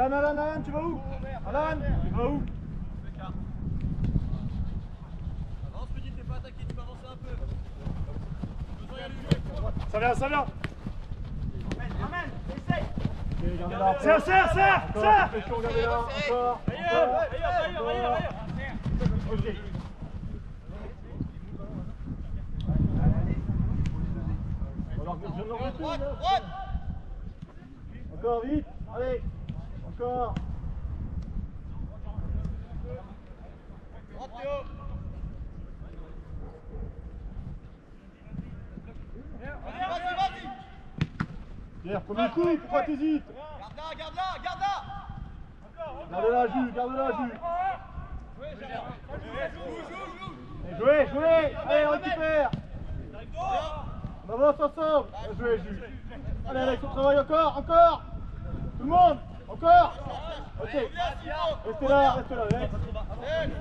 Alan, tu vas où? Alan, tu vas où? Avance, Rudy, t'es pas attaqué, tu peux avancer un peu. Ça vient, ça vient. Ramène, essaye. Serre, serre, serre, serre. Regardez là, encore. Ok. Droite. Encore vite, allez, encore. Droite, Théo. Vas-y. Pierre, premier coup, pourquoi t'hésites? Garde là. Gardez-la, Jules, gardez-la, Jules. Joue. Jouez, allez, on récupère. On avance ensemble. Bien joué, Jules. Allez, Alex, on travaille encore. Tout le monde, encore. Ok, restez là, Alex. Celle.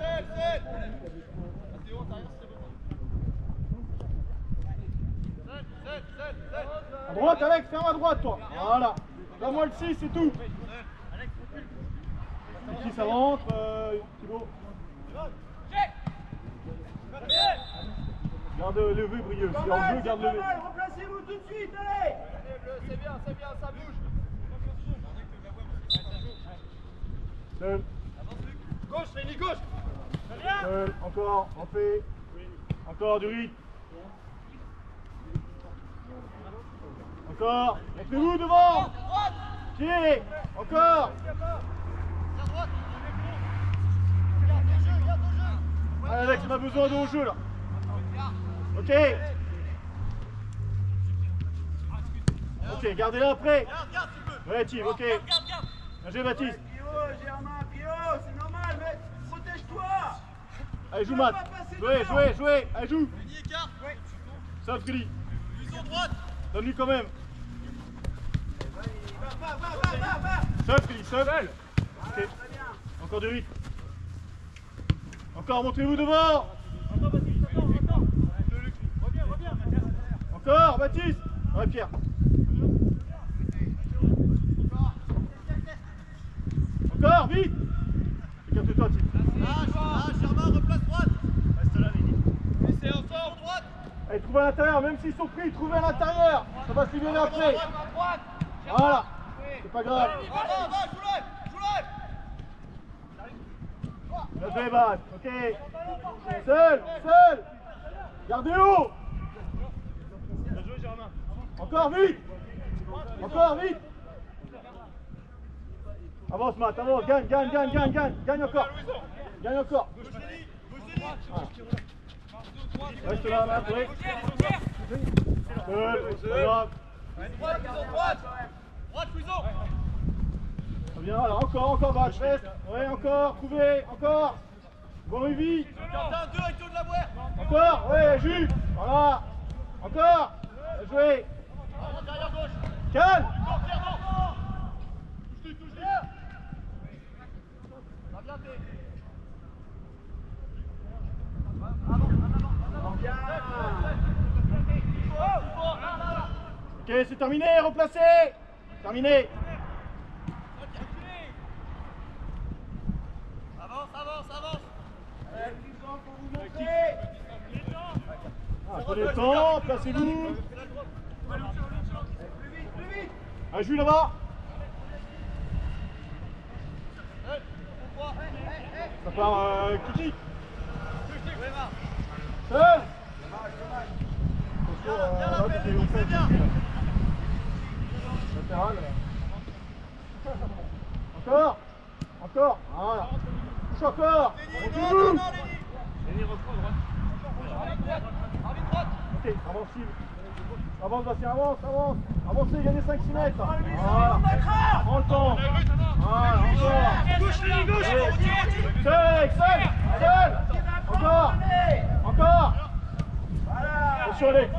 À droite, Alex, ferme à droite, toi. Voilà. Donne-moi le 6, c'est tout. Le 6, ça rentre. Thibaut. Garde le V, Brieux. Si en jeu, garde le V. Replacez-vous tout de suite, allez. C'est bien, ça bouge. Seul. Gauche, Rémi, gauche. Seul, encore, on fait. Encore du rythme. Encore, mettez-vous devant. Pied, encore. Allez Alex, on a besoin de haut jeu là. Ok. Ok, gardez-la après. Ouais, Tim, ok. Bien joué, Baptiste. Germain, Pio, c'est normal, mais protège-toi. Allez, joue Matt. Jouez. Allez, joue. Sauf Freddy. Donne-lui quand même. Va. Seul, Freddy, seul. Ok. Encore du rythme. Encore, montrez-vous devant. Encore, Baptiste. Ouais, Pierre. Encore, vite. Écarte-toi, Tim. Lâche, Germain, replace droite. Reste là, Lenny. C'est ensemble, droite. Allez, trouvez à l'intérieur, même s'ils sont pris, trouvez à l'intérieur. Ça va se libérer après. Droite. Voilà. C'est pas grave. Va, joue-le. Bien joué, Bad. Ok. Seul. Gardez haut. Bien joué, Germain. Encore vite. Avance, Matt, avance. Gagne encore. Reste là, Matt, oui. Seul, pas grave. Droite, Couison. Très bien, alors encore, Bad. Reste. Ouais, encore, trouvez, encore. Bon, Ruby. T'as un 2 avec Théo de la Boire. Encore, ouais, Jules. Voilà. Encore. Bien joué. Derrière gauche. Calme. Touche-lui. Va bien, Théo. Ok, c'est terminé, replacé. Terminé. Avance. Prenez le temps, placez-vous. Plus vite. Un Jules là-bas. Ça part Kiki. Seul. Latéral. Encore. Voilà. Touche encore. Reculez-vous. Ok, avance. Avance, Bastien, avance. Avancez, gagnez 5-6 mètres. Voilà. Prends le temps. Voilà, encore. Gauche. Seul. Encore. Attention, allez.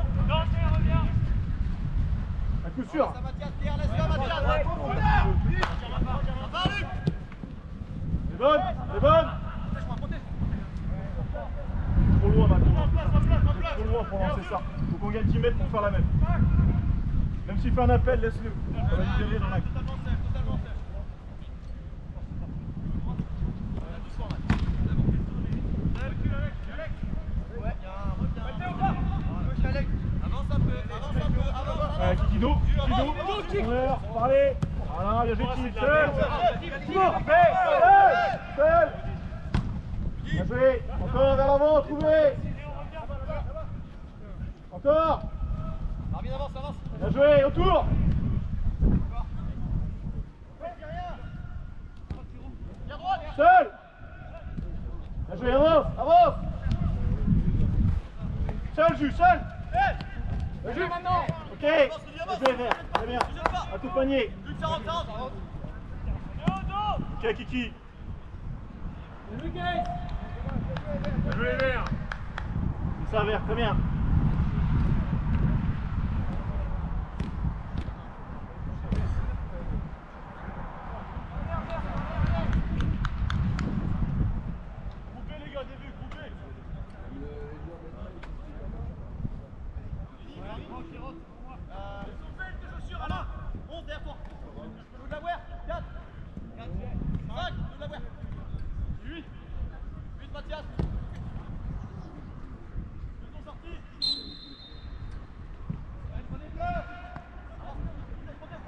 Un coup sûr. Ça va, Pierre, laisse-le, Mathias. Les bonnes. Trop loin maintenant. Trop loin pour lancer ça. Faut qu'on gagne 10 mètres pour faire la même. Même s'il fait un appel, laisse-le. Ça va libérer dans l'axe. parler. Voilà, bien joué, Tim. Seul. Timon, seul. Bien joué. Encore vers l'avant, trouvez. Encore. Marvin, avance, avance. Bien joué, autour. Viens droite. Seul. Bien joué, avance, avance. Seul, Jus, seul. Bien joué maintenant. Ok. Bien joué, vert. Très bien. Accompagné. Luc, ça rentre. Ok, Kiki. Bien joué, vert. Ça, vert, très bien. Groupez les gars, début, groupez. Alain, 11 derrière toi. Nous de la voir. 4. 5, nous de la voir. 8. 8, Mathias. Ils sont sortis. Allez, prenez le bleu. Protège.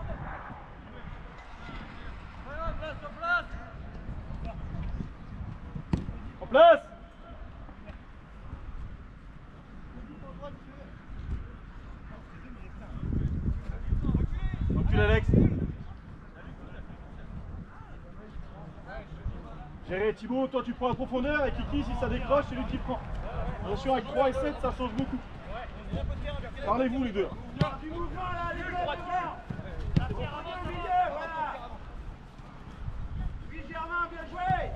Place, en place. En place. Recule, Alex. Géré, Thibaut, toi tu prends la profondeur et Kiki, si ça décroche, c'est lui qui prend. Attention, avec 3 et 7, ça change beaucoup. Parlez-vous les deux. Du mouvement là, les gars, au milieu, voilà. Oui, Germain, bien joué.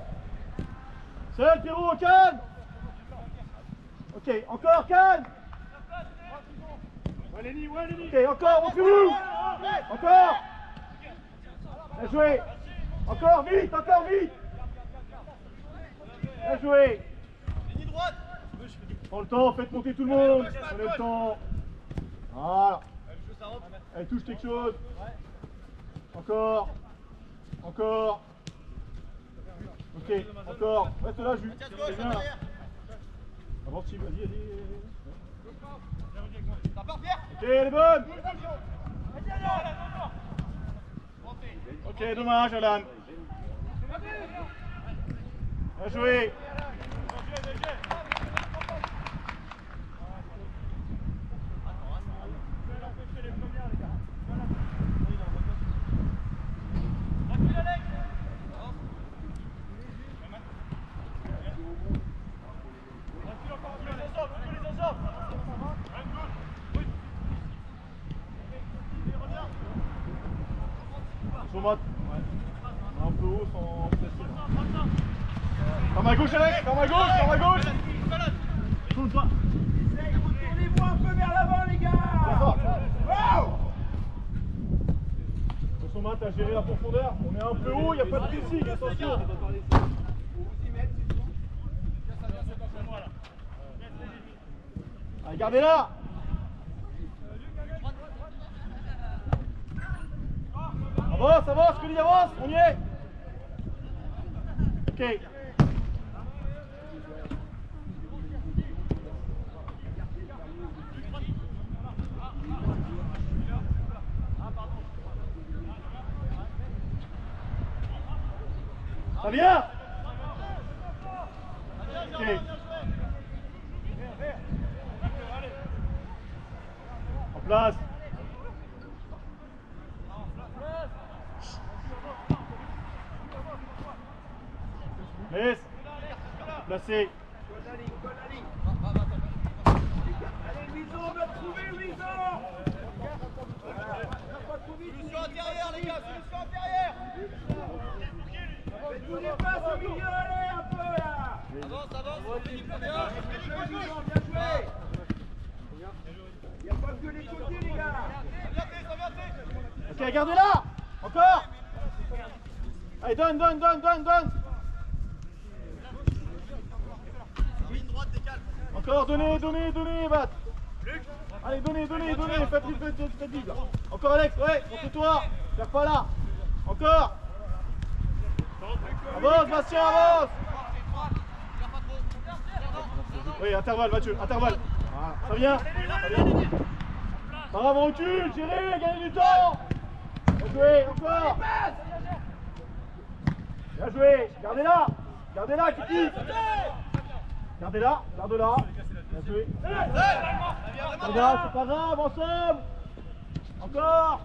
Seul, Pierrot, calme. Ok, encore, calme. Ok, encore, montrez-vous. Encore. Bien joué. Encore, vite, encore, vite. Bien joué. Ligne droite. Prends le temps, faites monter tout le monde. Prenez le temps. Voilà. Elle touche quelque chose. Encore. Encore. Ok, encore. Reste là, Jules. Mathias, C'est gauche, bien là. derrière. Avance, Steve, vas-y. Ça part, Pierre. Ok, elle est bonne. Ok, dommage, Alan. Bien joué. Son mat. Un peu haut sans presser. Par ma gauche, Alex. Par ma gauche. Tourne pas. Tournez-vous un peu vers l'avant, les gars. Wow. Son mat à gérer la profondeur. On est un peu haut, il n'y a pas de pressing, attention. Allez, gardez-la. Avance, Kelly, avance, on y est. Ok. Ça vient. Ok. En place. Laisse. Placé. Allez, Luison, on va trouver Luison. Solution intérieure, les gars. Solution intérieure. Faites-vous des passes au milieu, allez, un peu là. Avance. Philippe, prenez un. Luison, bien joué. Il n'y a pas que les côtés, les gars. Ça vient, t'es. Ok, gardez-la. Encore. Allez, donne. Ligne droite, décale. Encore, donnez, Bat. Allez, donnez, faites vite. Encore, Alex, ouais, montre-toi. Perds pas là. Encore. Avance, Bastien, avance. Oui, intervalle, Mathieu, intervalle. Voilà, ça vient. Par avant, recule, gérez, gagnez du temps. Bien joué, encore. Bien joué, gardez-la. Gardez-la, Kiki. Gardez-la, garde-la. Bien joué. Regarde, c'est pas grave, ensemble. Encore.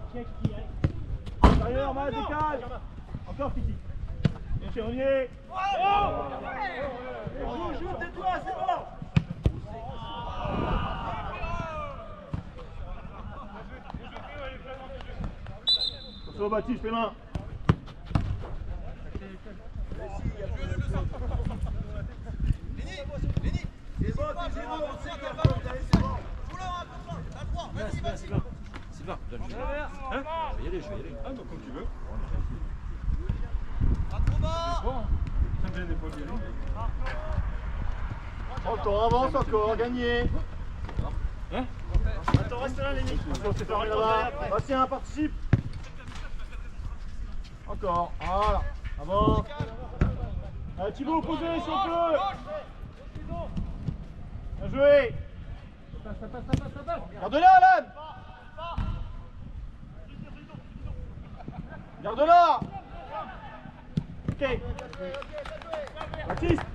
Intérieur, mal, décale. Encore, Kiki. Bien sûr, on y est. Joue, tais-toi, c'est bon. Attention, Baptiste, les mains. C'est bon, t'es zéro, on sait qu'elle va monter, c'est bon. Sylvain, donne-lui. Hein? Je vais y aller, je vais y aller. Ah non, comme tu veux. Bon. Ça me gêne pas d'y aller. Encore, avance encore, gagné. Hein? Attends, reste là, Lenny. Attention, c'est fermé là-bas. Bastien, participe. Encore, voilà. Avance. Allez, Thibaut, posez si on peut. Bien joué. Garde-la, Alan. Garde-la. Ok. Baptiste.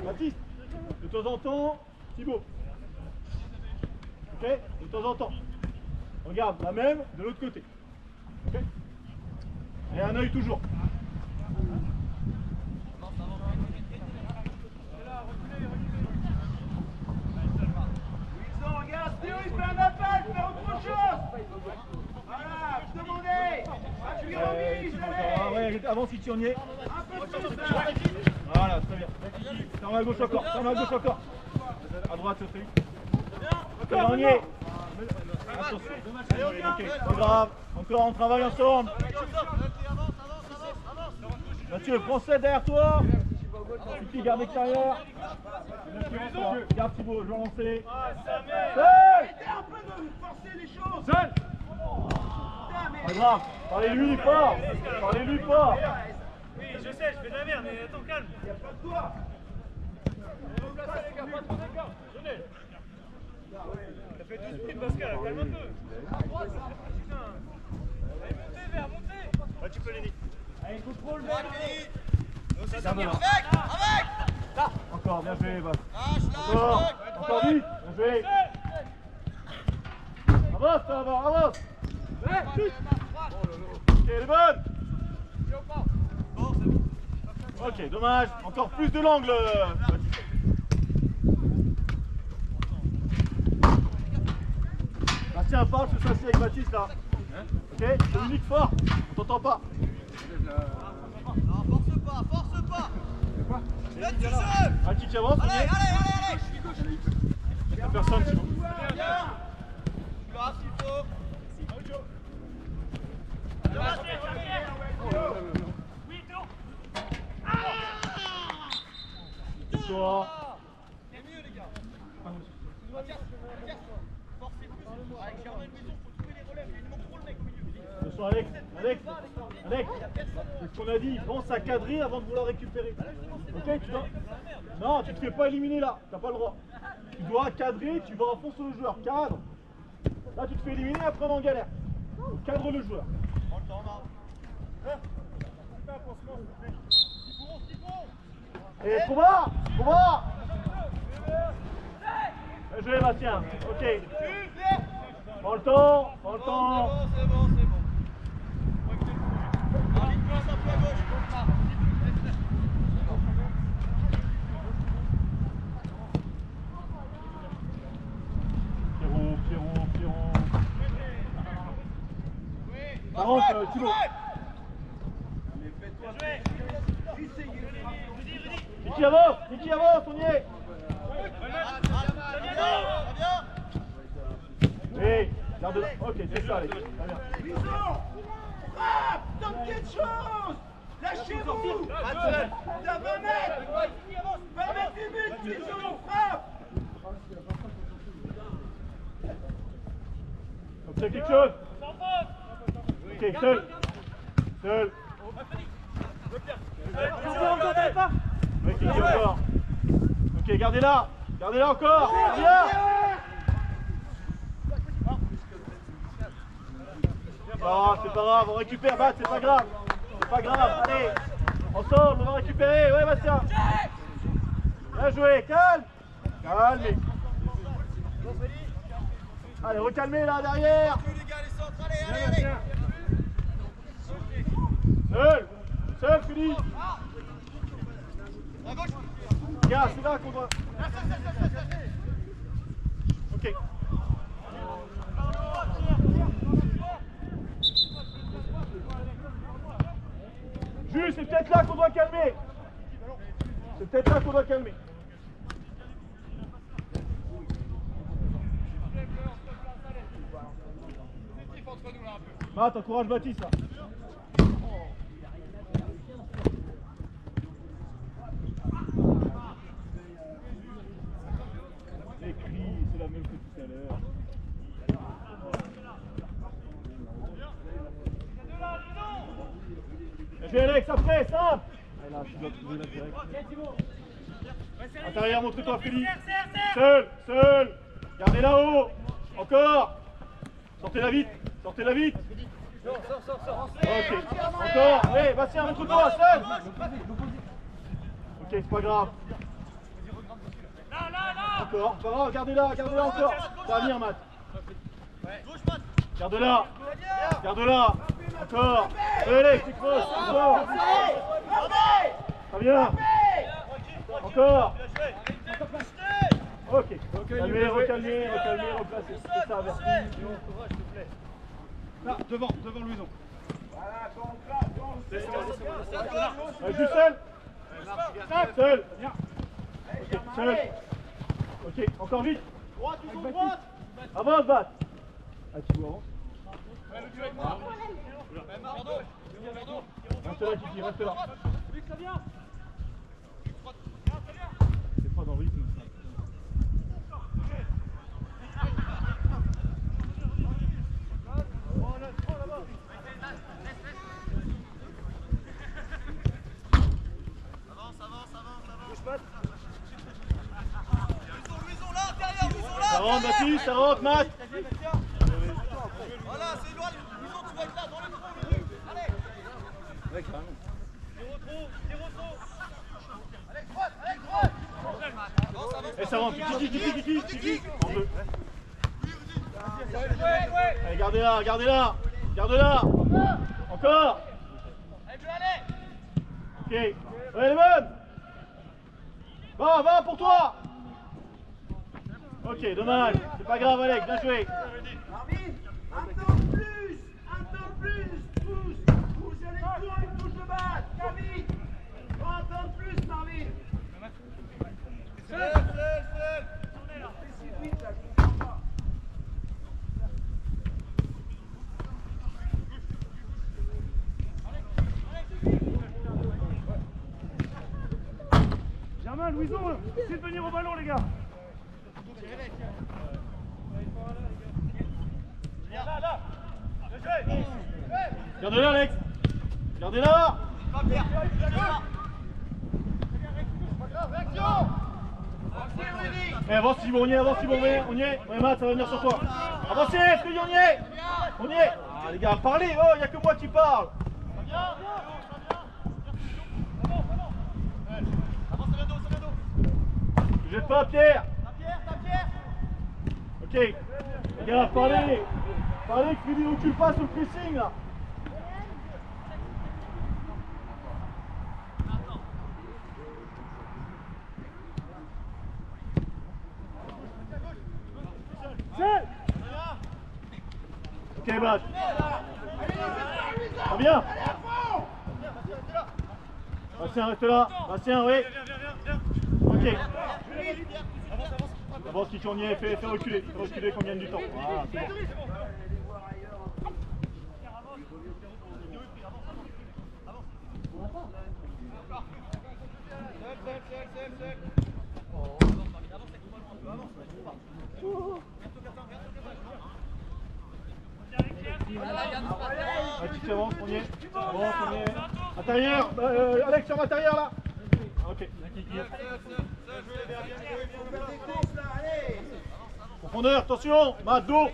Baptiste. De temps en temps, Thibaut. Ok. De temps en temps. Regarde, la même de l'autre côté. Ok. Et un œil toujours. Wilson, regarde, Théo, il fait un appel, fais autre chose. Voilà, je demandais. Appuie en mise, Ah allez. ouais, avance si tu en y es. Un peu plus, là. Voilà, très bien. Ferme à gauche encore, ferme à gauche encore. À droite, c'est ok, on y est. Attention. Ok, pas grave. Encore, on travaille ensemble. Mathieu, prends 7 derrière toi. Kiki, garde l'extérieur. Garde Thibaut, je vais lancer. Arrêtez un peu de forcer les choses. Seul. Putain, mais... Pas grave, parlez-lui fort. Parlez-lui fort. Oui, je sais, je fais de la merde, mais attends, calme. Y a pas de toi. T'as fait 12 sprints, Pascal, calme un peu. Putain. Allez, montez, Vert, montez. Ouais, tu peux, Lenny. Allez, contrôle, Vert. Encore, bien joué, Bas. Encore vite, bien joué. Avance, avance. Ok, elle est bonne. Ok, dommage. Encore plus de l'angle, Baptiste. Bastien, parle, je suis assis avec Baptiste là. Ok, communique fort. On t'entend pas. Force pas. Donne du jeu. Baptiste, tu avances. Allez. Il n'y a personne, Thibaut. Grave s'il faut. Toi. C'est mieux, les gars. Forcez plus. Avec Germain Maison, faut trouver les relèves. Il manque trop le mec au milieu. Attention, Alex. C'est ce qu'on a dit. Pense à cadrer avant de vouloir récupérer. Ok, tu dois... Non, tu te fais pas éliminer là. T'as pas le droit. Tu dois cadrer, tu vas en fond sur le joueur. Cadre. Là, tu te fais éliminer, après on est en galère. Donc, cadre le joueur. Prends le temps, Marc. Et combat. Bien joué, Bastien. Ok. Prends le temps. C'est bon. Allez, place un peu à gauche. Pierrot. Par contre, Thibaut. Kiki avance, on y est. Oui, garde. Ok, c'est ça, les gars. Très bien. Wilson. Frappe. Donne quelque chose. Lâchez-vous. T'as 20 mètres. 20 mètres du but, Wilson. Frappe. Donc c'est quelque chose. Ok, seul. Oui, Kiki encore. Ok, gardez-la encore. Bien. C'est pas grave, on récupère, Bat, c'est pas grave. C'est pas grave, allez. Ensemble, on va récupérer, ouais Bastien. Bien joué, calme. Calme. Allez, recalmez là, derrière. Seul, Fili. Regarde, c'est là qu'on doit... Ok. Jules, c'est peut-être là qu'on doit calmer. C'est peut-être là qu'on doit calmer. Matt, encourage Baptiste là. Les cris, c'est la même que tout à l'heure. J'ai Alex, après, simple. Là, je dois trouver la direct. Intérieur, montre-toi, Philippe. Seul. Gardez là-haut. Encore. Sortez-la vite. Ok. Encore. Allez, Bastien, montre-toi, seul. Ok, c'est pas grave. Encore, pas grave, gardez-la encore. Ça va venir, Matt. Garde-la. Encore. Allez, c'est cross. Très bien. Encore. Ok. Calmez, recalmez, replacez. C'est ça, merci. Là, devant Louison. Voilà, quand Juste seul. Seul. Ok, seul. Ok, encore vite. Droite, droite. Avance, Bat. Ah, tu vois, reste là, Kiki, reste là. C'est pas dans le rythme. Ça rentre, Baptiste, ça rentre, Matt. Voilà, c'est loin, Louison, tu vas être là, dans le trou, Louison. Allez. Ouais, carrément. Zéro trop. Allez, droite. Et ça rentre, Kiki. En deux. Allez, gardez-la. Encore. Allez. Ok. Ouais, les bonnes. Va, pour toi. Ok, dommage. C'est pas grave, Alex, bien joué. Marvin, un temps plus, pousse les tours et touche le bas, Marvin, un temps plus, Marvin. Seul. C'est vite là, je comprends pas. Germain, Louison, essayez de venir au ballon, les gars. Gardez-la, Alex. Gardez-la. Avance si bon, on y est. Ouais, Matt, ça va venir sur toi. Avancez, est-ce qu'on y est? On y est. Ah, les gars, parlez, oh, il n'y a que moi qui parle. Ne jette pas, Pierre. Ok. Les gars, parlez. Parlez que Philippe recule pas sur le pressing, là. Ok, Bad. Très bien. Bastien, reste là. Bastien, oui. Ok. Avance, Kiki, on y est. Fais reculer qu'on gagne du temps. Voilà, c'est bon. Kiki, avance, on y est. Intérieur, Alex, sur l'intérieur là. Ok. Profondeur, attention, Matt, dos.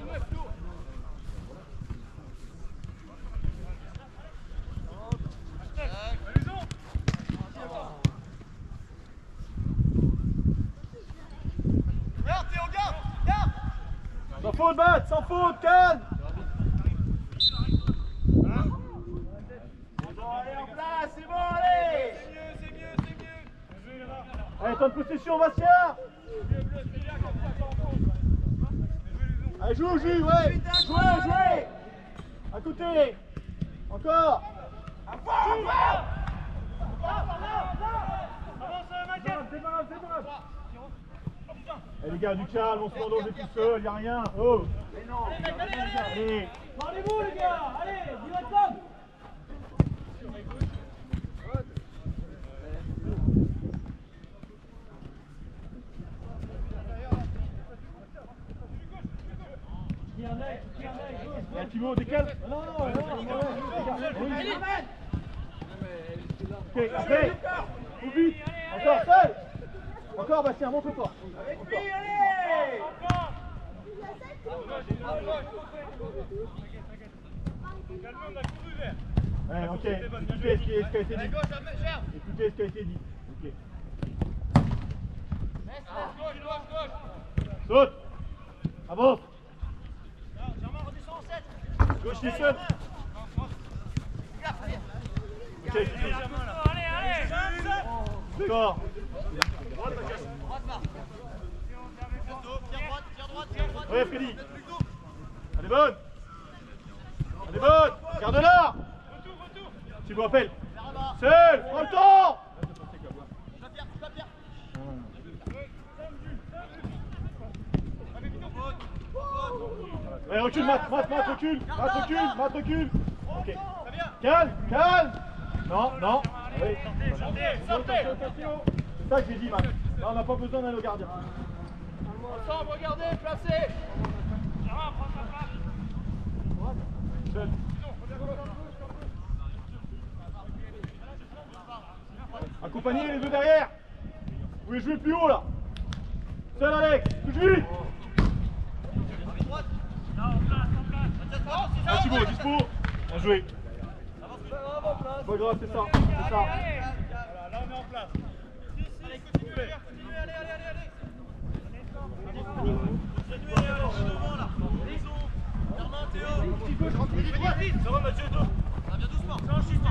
sans faute, calme. Allez, en place, c'est bon, allez. Allez, temps de possession, Bastien. Allez, joue, ouais. Jouez. À côté. Encore. Eh les gars, du calme, on se met en danger tout seul, y'a rien. Oh. Mais non. Allez. Parlez-vous les gars, allez, direct comme. Allez, Thibaut, décale. Non. Ok, après. Ou vite. Encore, seul. Encore, Bastien, montre-toi. Avec lui, allez. Ouais, ok. Écoutez ce qui a été dit. Écoutez ce qui a été dit. Ok. Saute. Avance. Gauche, il est seul. Ok, d'accord. Ouais, Freddy. Elle est bonne. Garde-la. Tu me rappelles. Seul. Prends le temps. Ouais, recule, Matt, recule. Ok. Calme. Non. Allez. C'est ça que j'ai dit, Matt. Là, on n'a pas besoin d'aller au gardien. Ensemble, regardez, placez. Seul. Accompagnez les deux derrière. Vous pouvez jouer plus haut là. Seul Alex, touche vite. Ah, Thibaut, dispo. Bien joué. C'est pas grave, c'est ça. Là, on est en place. Allez, continuez, allez. Continuez, allez, devant là. Germain, Théo. Ça va, Mathieu, toi. Ça vient doucement. Change si tu veux.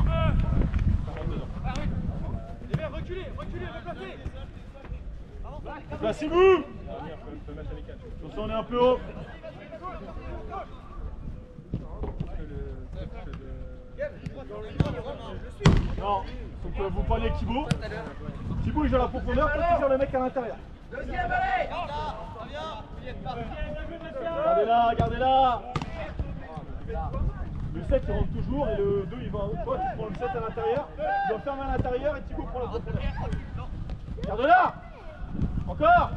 Les verts, reculez, replacez. Placez-vous. Sur ça, on est un peu haut. Non, faut que vous parliez avec Thibaut. Thibaut, il gère la profondeur, toi tu gères le mec à l'intérieur. Deuxième, allez. Gardez-la. Le 7 il rentre toujours et le 2 il va. Toi tu prends le 7 à l'intérieur, tu dois fermer à l'intérieur et Thibaut prend la profondeur. Garde-la. Encore.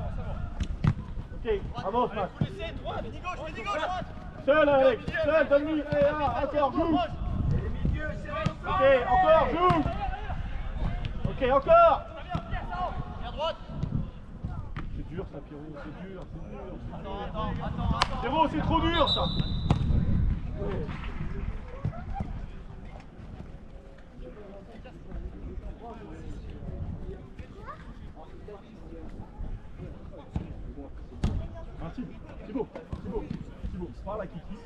Ok, avance Max. Seul Alex, donne-lui, encore, joue. Ok, encore, joue. Ok, encore. C'est dur ça, Pierrot, c'est dur. Pierrot, c'est trop dur ça. Ouais. Thibaut, parle à Kiki.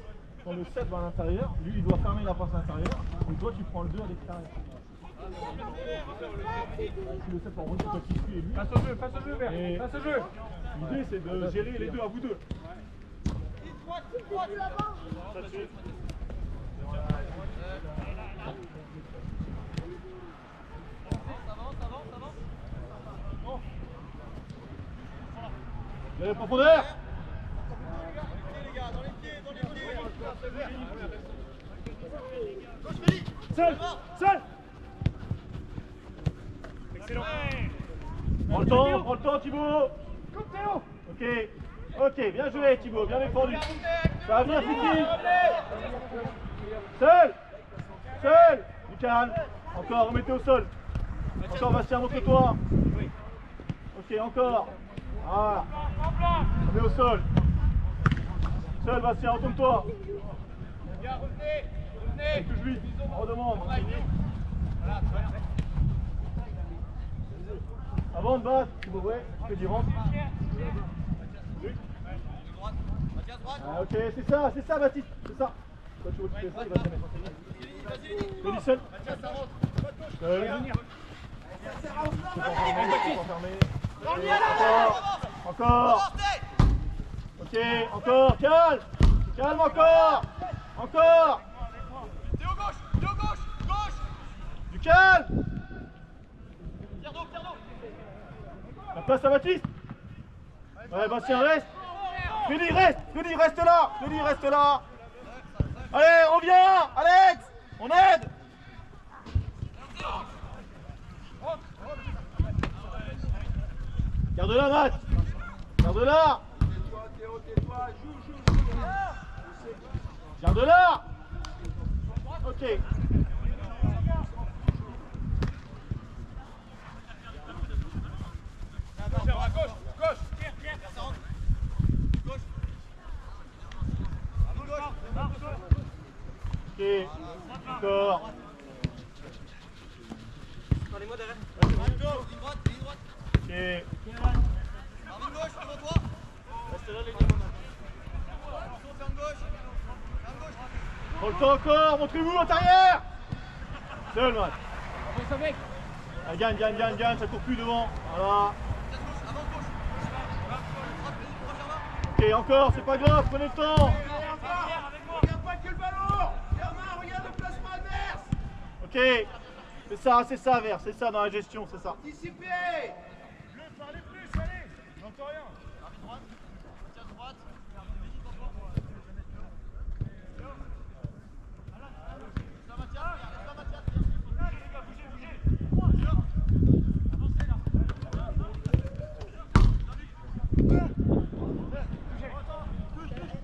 Quand le 7 va à l'intérieur, lui il doit fermer la passe à l'intérieur, et toi tu prends le 2 à l'extérieur. Si le 7 en retour, toi qui suis et lui. Passe au jeu, Vert. Passe au jeu. L'idée c'est de gérer les deux à vous deux. Ça dessus. Vous avez la profondeur. Seul. Excellent. Prends le temps Thibaut. Ok, bien joué Thibaut, bien défendu. Ça va venir Fiki. Seul. Du calme. Encore, remettez au sol. Encore Bastien, montre-toi. Ok, encore. Voilà. Remets au sol. Seul Bastien, retourne-toi. Revenez. Touche vite, on redemande. Avant de battre, Thibaut, ouais, tu fais du rentre. Ah, ok, c'est ça Baptiste, c'est ça. Toi tu vois que tu fais ça, il va te mettre. Vas-y seul. Encore. Ok, encore, calme. Calme encore. Encore. Théo gauche, gauche. Du calme. Pierre d'eau. La place à Baptiste. Ouais, Bastien, reste. Freddy, reste là. Freddy, reste là. Allez, on vient. Alex, on aide. Garde-la, Matt. Garde-la. Garde-la. Ok. Ok, encore. Parlez-moi derrière. Ok. Marvin gauche, devant toi. Reste là les gars. Ferme gauche. Prends le temps encore, montrez-vous l'intérieur. Seul, Matt. Ah, gagne, ça court plus devant. Voilà. Ok, encore, c'est pas grave, prenez le temps. Regarde pas que le ballon. Germain, regarde le placement adverse. Ok, c'est ça, Vert, c'est ça dans la gestion, c'est ça. Anticipez. Parlez plus, allez. J'entends rien. Marvin droite. Tiens droite.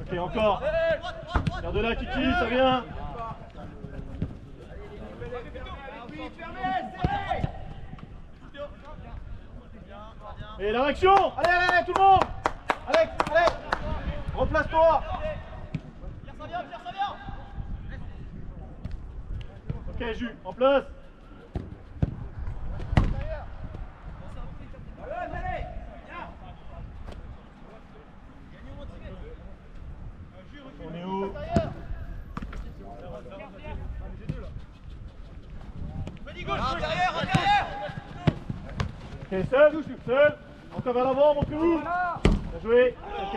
Ok, encore. Garde-la, Kiki, ça vient. Et la réaction. Allez, tout le monde. Alex, replace-toi. Pierre, ça vient. Ok, Jus, en place. On est où? Derrière. Ok, seul. Encore vers l'avant, montrez-vous. Bien joué. Ok.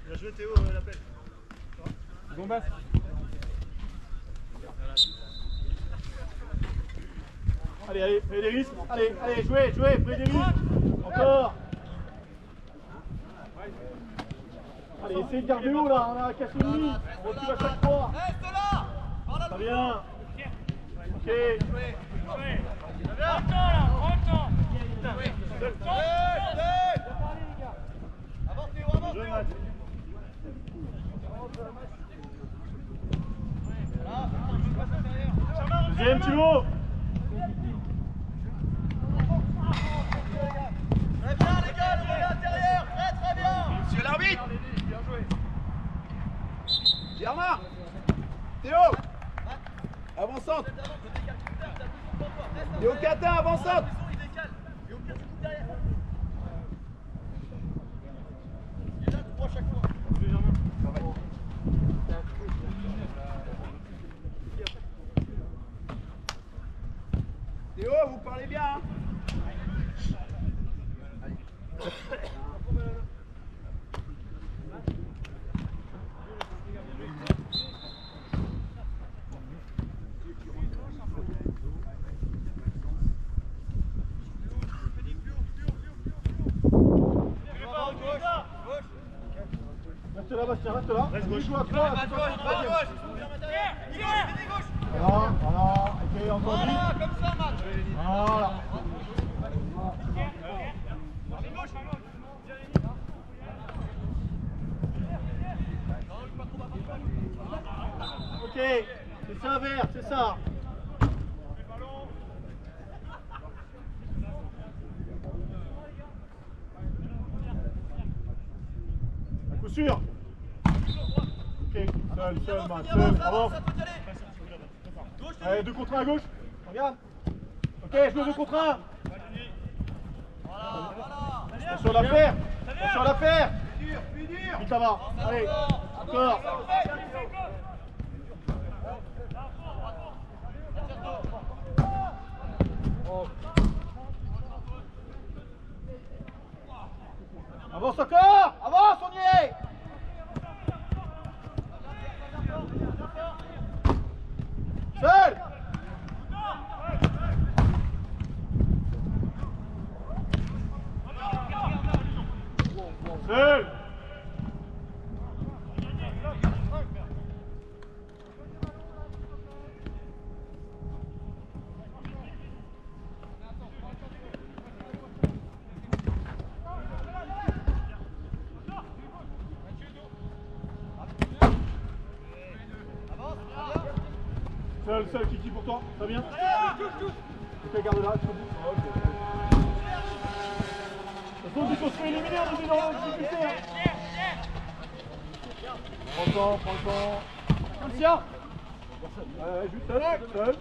Bien joué Théo, l'appel. Bon basse. Allez, prenez des risques. Allez, jouez, prenez des risques. Encore. Allez, essayez de garder haut là, on a cassé une ligne. On recule à chaque fois. Reste là. Ça vient. Ok. Avance Théo, avance Jouez, Théo. Matt. Deuxième, Thibaut. Très bien les gars, le volet intérieur, très bien. Monsieur l'arbitre. Bien joué. Germain. Théo. Avançante. Théo Catin, avançante. Il décale. Et au pire, tu coupes derrière. Il est là, 3 chaque fois. Théo, vous parlez bien, hein? Reste là, Bastien, reste là. Reste gauche. Gauche. Voilà, ok, encore lui. Voilà, comme ça, Matt. Voilà. Ok, c'est ça, Vert, c'est ça. Chaussure. Ok, seul, man, seul, avance. Allez, 2 contre 1 à gauche. Regarde. Ok, je veux 2 contre 1. Attention à la faire. Attention à la faire. Plus dur. Vite, ça va. Allez, encore. Avance encore. Avance, on y est. Seul. Seul. Seul, Kiki pour toi, ça vient? Ok, garde là, jusqu'au bout. Ok. De toute façon, il faut se faire éliminer, on est dans la difficulté. Prends le temps. Comme ça. Juste seul.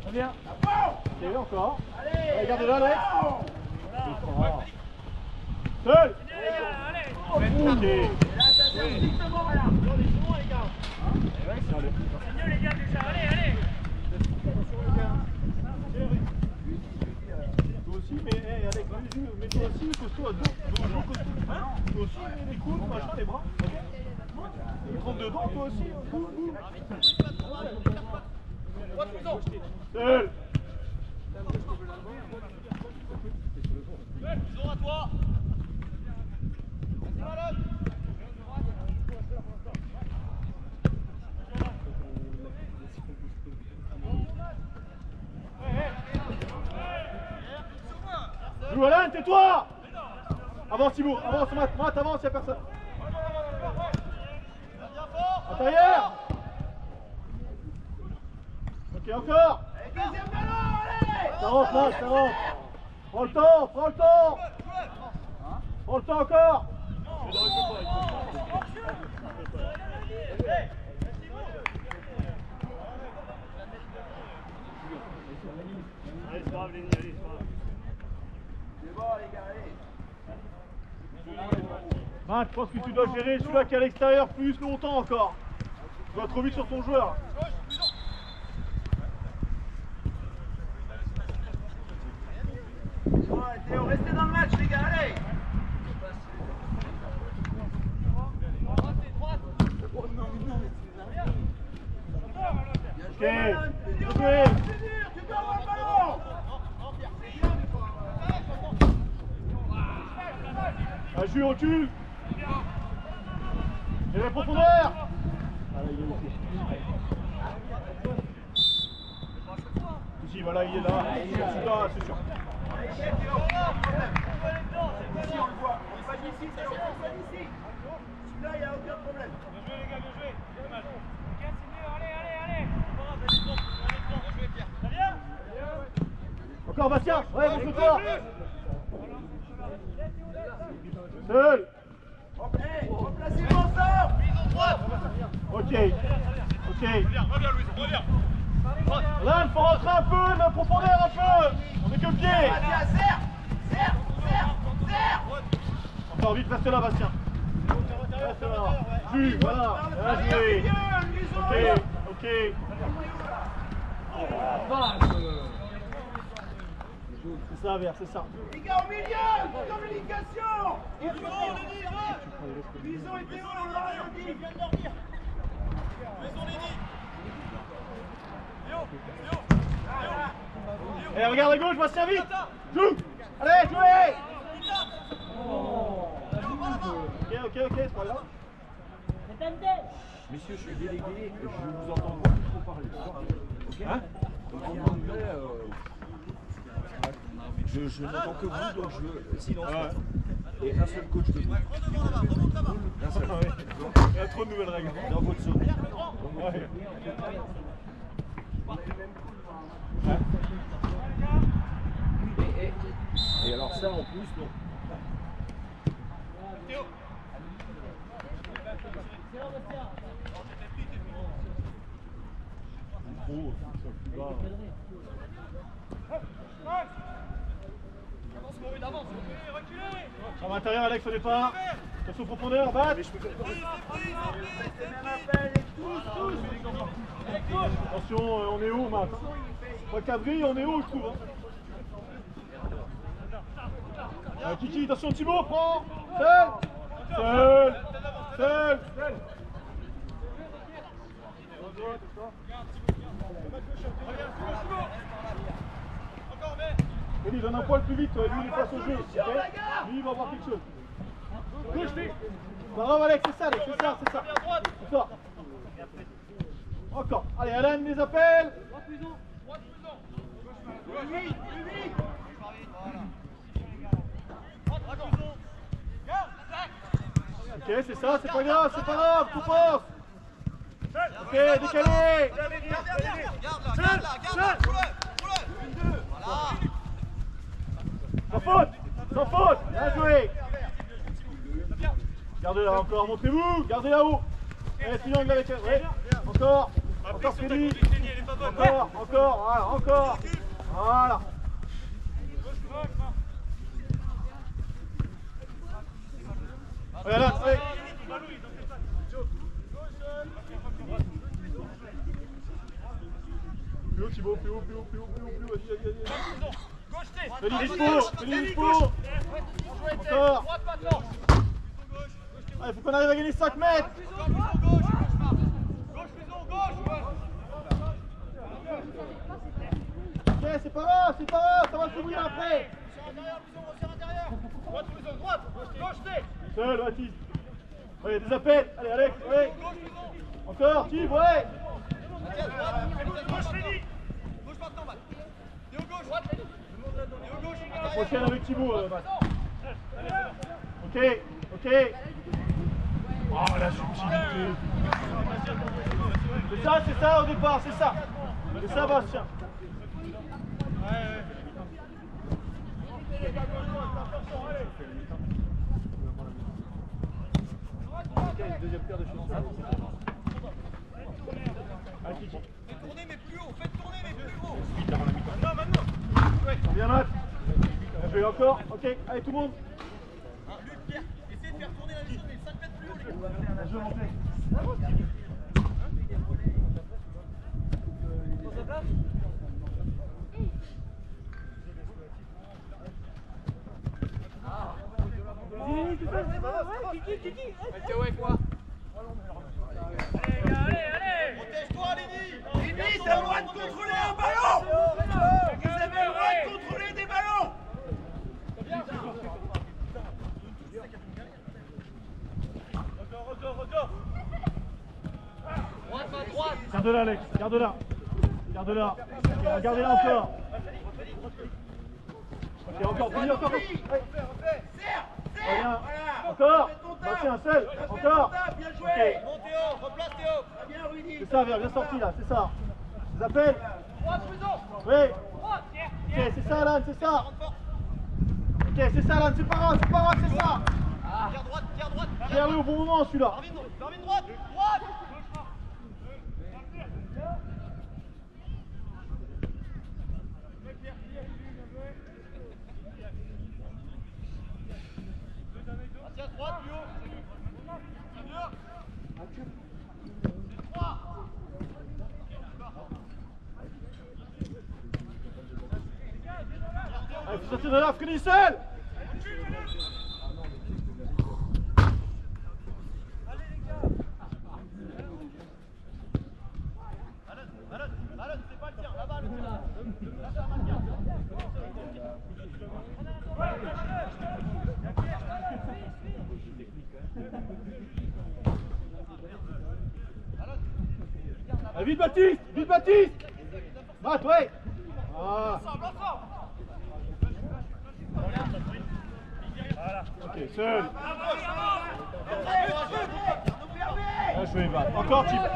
Ça vient. Ok, encore. Allez, garde là, Alex. Seul. Ok. Là, ça sert strictement rien. C'est mieux les gars déjà, allez. Toi aussi, mais Alex, mais toi aussi, costaud à dos costaud. Toi aussi, les coudes, machin, les bras. Il rentre dedans, toi aussi. Seul. Bison à toi. Joue Alain, tais-toi. Avance Thibaut, avance Matt, avance, y'a personne. Intérieur. Ok, encore. Deuxième ballon, allez. Ça rentre, Matt, ça rentre. Prends le temps. Prends le temps encore. Allez, c'est grave, Lenny, allez, c'est grave. C'est bon, les gars, allez. Matt, je pense que tu dois gérer celui-là qui est à l'extérieur plus longtemps encore. Tu vas trop vite sur ton joueur. Bon, Théo, restez dans le match, les gars, allez. Ok, Plus dur, tu dois avoir le ballon. Jules, recule. Et la profondeur. Ici, voilà, il est là. C'est sûr. Ici, on le voit. On passe ici, Théo, on passe ici. Là, il n'y a aucun problème. Bien joué, les gars, bien joué. Dommage. Encore Bastien. Ouais, montre-toi. Seul. Replacez-vous ensemble. Ok. Reviens, Louis, reviens. Là, il faut rentrer un peu, de la profondeur un peu. On est que pied. Bastien, serre. Encore vite, reste là, Bastien. Reste là. Jus, voilà. Bien joué. Ok. C'est ça, Vert, c'est ça. Les gars, au milieu, communication. Bison et Théo, on leur a rien dit. Et regarde à gauche, Bastien, vite. Joue. Allez, jouez. Ok, c'est pas grave. Messieurs, je suis délégué, je vous entends pas trop parler. Ok? Hein? Donc en anglais, je n'entends que vous, donc je veux silence. Et un seul coach de vous. Un seul. Il y a trop de nouvelles règles. Dans votre zone. Ouais. Et alors ça en plus, non. À l'intérieur, Alex, au départ. Attention profondeur, batte. Attention, on est haut, Matt. Pas cadré, on est haut, je trouve. Kiki, attention, Thibaut, prends. Seul. Eli, donne un poil plus vite, lui il est face au jeu. Okay, lui il va avoir quelque chose. Bravo Alex, c'est ça, c'est ça. Encore. Encore. Allez, Alan, les appels. Ok, c'est ça, c'est pas grave, tout passe. Ok, décalé. Garde là, Sans faute, bien joué. Gardez là encore, montrez-vous, gardez là-haut. Et triangle avec elle, ouais. Encore Freddy. Encore. Voilà. Voilà, ouais. Plus haut Thibaut, plus haut, vas-y. Fais dispo. Encore. Allez, faut qu'on arrive à gagner 5 mètres. Ok, c'est pas grave, ça va s'ouvrir après. Seul, Baptiste. Ouais, des appels. Allez, Alex, ouais. Encore, Thibaut, ouais. La prochaine avec Thibaut, Ok. Oh, la subtilité. C'est ça au départ, c'est ça. C'est ça, Bastien. Deuxième paire de chaussures. Faites tourner mais plus haut, Non, maintenant. Bien, Matt. Je vais encore. Ok, allez tout le monde. Luc, Pierre, essayez de faire tourner la zone, mais 5 mètres plus haut, les gars. Je vais monter. Protège-toi, Lévi. Lévi, t'as le droit de contrôler un ballon. Vous avez le droit de contrôler des ballons. Encore. Droite. Garde-la, Alex. Garde-la. Gardez-la encore. Ok, encore. Serre. Rien. Voilà. Encore. Fais ton taf. Bastien, seul. Encore. Bien joué. Ok. Monte Théo, replace Théo. Très bien, Rudy. C'est ça, bien sorti là, c'est ça. Les appels. Droite, Ruizon. Oui. Droite, Pierre. Ok, c'est ça, Alan, c'est ça. Rentre fort. Ok, c'est ça, Alan, c'est pas grave, c'est ça. Tire droite. Pierre-Louis au bon moment, celui-là. Vermine droite. Tiens, droite, plus haut. Allez, faut sortir de là, Freddy seul. Alan, c'est pas le tir, là-bas le tir. Là, ça marque. Allez, vite Baptiste. Matt, ouais. Ah. Ok, seul. Bien joué, Matt. Encore, Thibaut.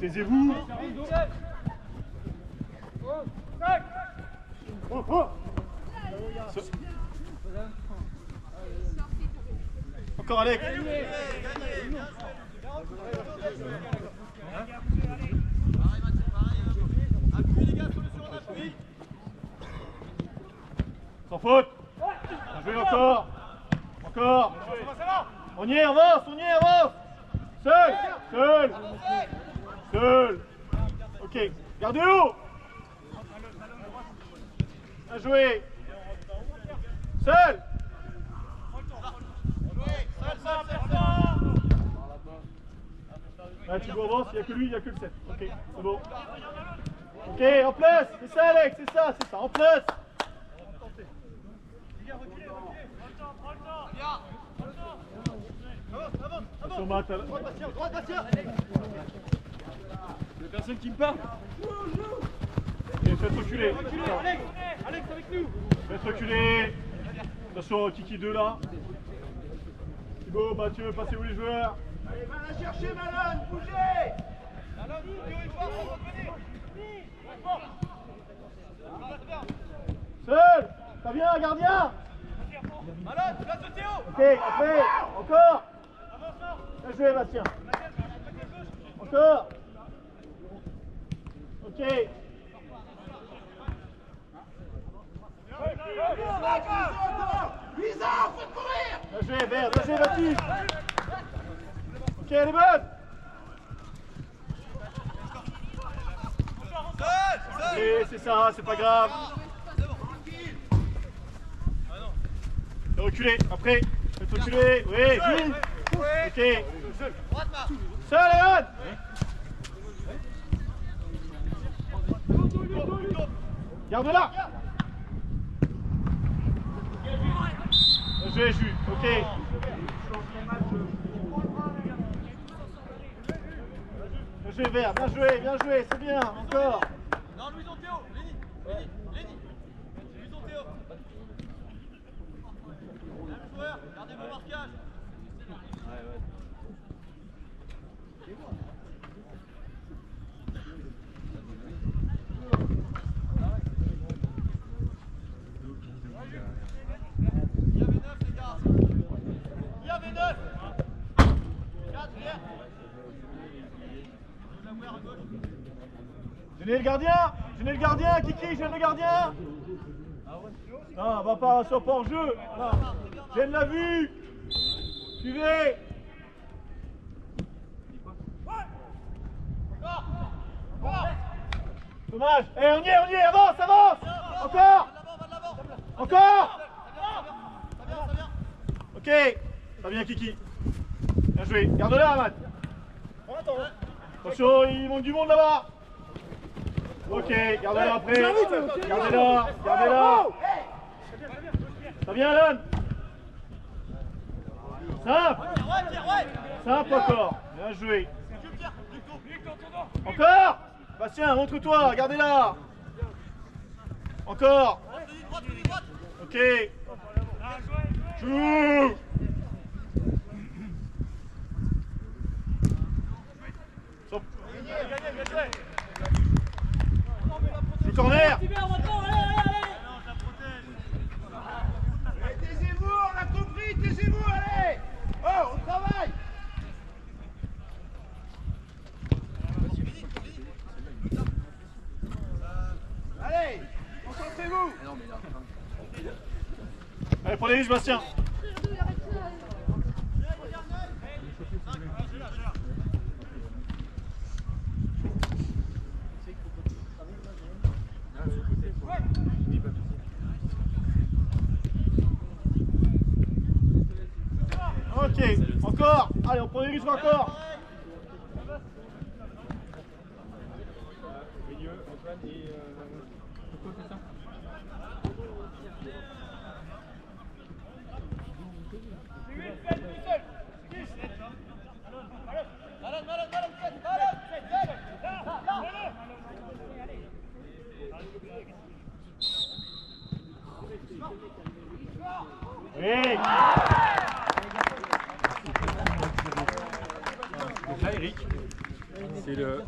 Taisez-vous. Encore Alex. Sans faute. Bien joué encore. Encore. On y est, avance, avance. Seul. Ok, gardez haut. Bien joué. Seul. Ah, tu dois avancer, il n'y a que lui, il n'y a que le 7. Ok, c'est bon. Ok, en place. C'est ça Alex, c'est ça, en place. Attention Matt, droite Bastien. Il y a personne qui me parle. Ok, faites reculer. Alex avec nous. Faites reculer. Attention, Kiki 2 là. Thibaut, Mathieu, passez où les joueurs? Allez, va la chercher, Malone, bougez. Seul. Ça vient, gardien. Malade, place de Théo. Ok, après, encore. Bien joué, Bastien. Encore. Ok. Bizarre, faut courir. Bien joué, Vert, bien joué, Baptiste. Ok, elle est bonne. Ok, c'est ça, c'est pas grave. Reculez, après. Faites reculer. Oui, Jules. Ok. Seul, Léon. Garde-la. Bien joué, Jules. Ok. Bien joué, Vert. Bien joué, c'est bien. Encore. Non, Louison Théo. Lenny. Louison Théo. Même joueur, gardez vos marquages. Il y avait 9 les gars. Il y avait 9. 4, viens. Gênez le gardien, Kiki, gêne le gardien. Non, va pas sur pas en jeu. Non. Gêne la vue. Suivez. Dommage. Eh, on y est, avance. Encore. Ok. Ça vient, Kiki. Bien joué. Garde-la, Matt. Attention, il manque du monde là-bas. Ok, gardez-la après. Gardez-la. Ça vient, Alan. Simple encore. Bien joué. Encore. Bastien, montre-toi. Gardez-la. Encore. Ok. Joue. Le corner. Taisez-vous, on a compris, taisez-vous, allez. Oh, on travaille. Allez, concentrez-vous. Allez, prenez les Bastien. Ok, encore. Allez, on prend les risques encore. Oui. Ah, Eric, c'est le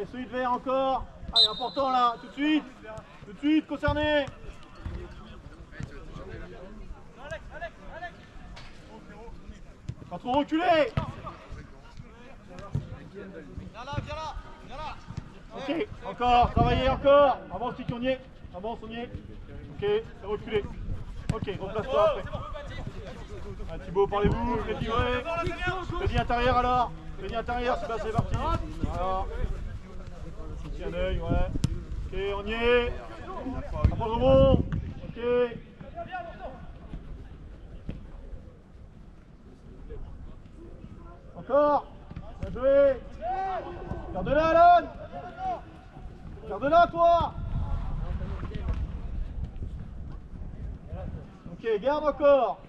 Allez, celui de vert encore. Allez, important là, tout de suite, concerné. Pas trop reculer. Viens là. Ok, encore, travaillez encore. Avance, Kiki, on y est. Avance, on y est. Ok, c'est reculé. Ok, replace-toi après. Ah, Thibaut, parlez-vous, Freddy intérieur alors. Freddy intérieur, c'est parti. Voilà. Ici un œil, ouais. Ok, on y est. Approche rebond. Ok. Encore. Bien joué. Garde-la, Alan. Garde-la, toi. Ok, garde encore.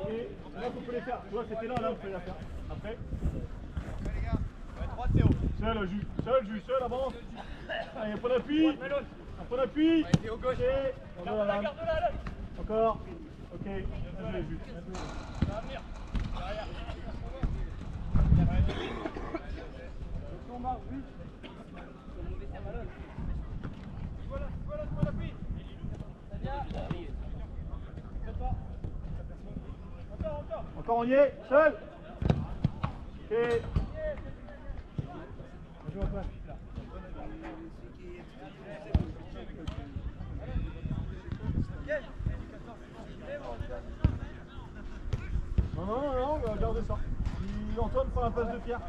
Et là, vous pouvez les faire. Tu vois, c'était là, vous pouvez la faire. Après. Seul, seul, avance. Allez, un point d'appui. Un point d'appui. Ok. Encore. Ok. Bien joué, Jus. Encore on y est, seul. Ok. Non, on va garder ça. Si Antoine prend la place de Pierre.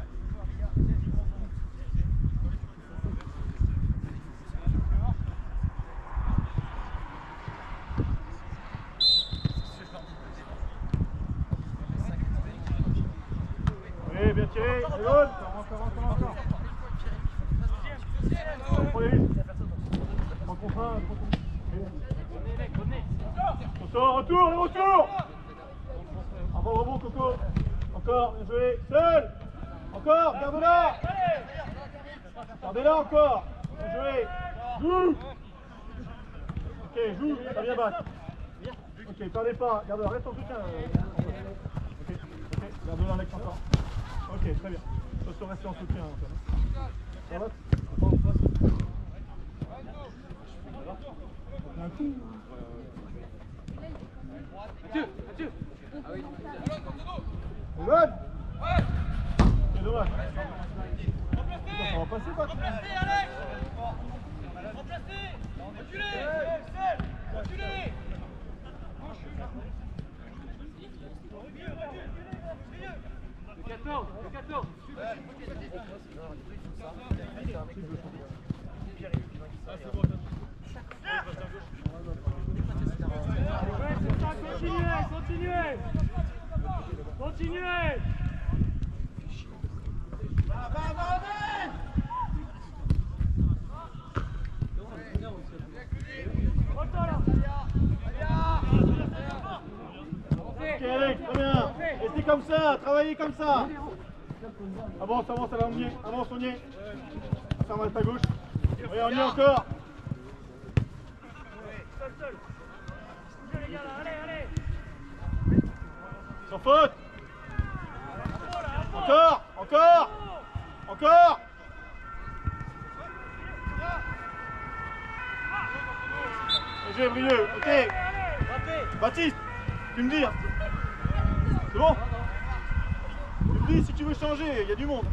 Oui, bien tiré. Allez, encore. Prends les risques. Prends contre un. Retour. Avant le rebond, Coco. Encore, bien joué. Seul. Encore, garde-la. Gardez-la encore. Bien joué. Joue. Ok, joue. Ça vient battre. Ok, perdez pas. Garde-la, reste en soutien. Ok, garde-la, Alex, encore. Ok, très bien. Ça se rester en soutien. Ça va? Un coup. Mathieu. Ah oui. Evan. C'est dommage. Ça va passer, quoi. Remplacez, Alex. Remplacez. Reculez. Le 14. Continuez. Ok, Alex, très bien. Restez comme ça, travaillez comme ça. Avance, allez, on y est. Ça va à ta gauche. Oui, on y est encore. Sans faute. Encore. J'ai Brieux, ok. Baptiste, tu me dis. C'est bon? Tu me dis si tu veux changer, il y a du monde.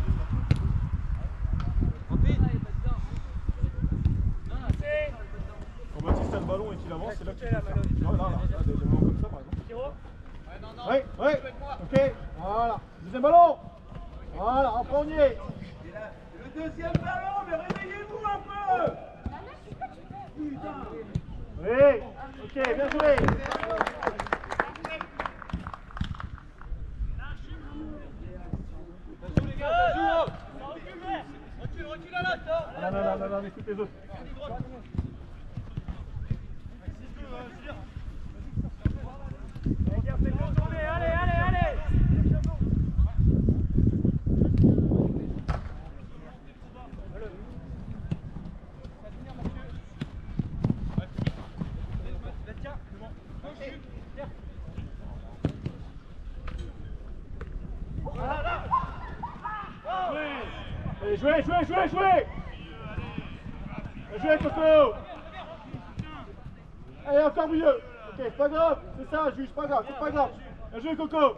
ballon et qu'il avance, c'est là que tu peux faire. Là, des ballons comme ça par exemple. Oui, oui, ok, voilà. Deuxième ballon. Voilà, enfin on y est. Le deuxième ballon, mais réveillez-vous un peu. Putain. Oui, ok, bien joué. Recule à la Non, écoute les autres. Allez. Allez, jouez. Jouez, Coco. Allez, encore mieux. Ok, c'est pas grave, c'est ça, juge, pas grave, c'est pas grave. Bien joué, Coco.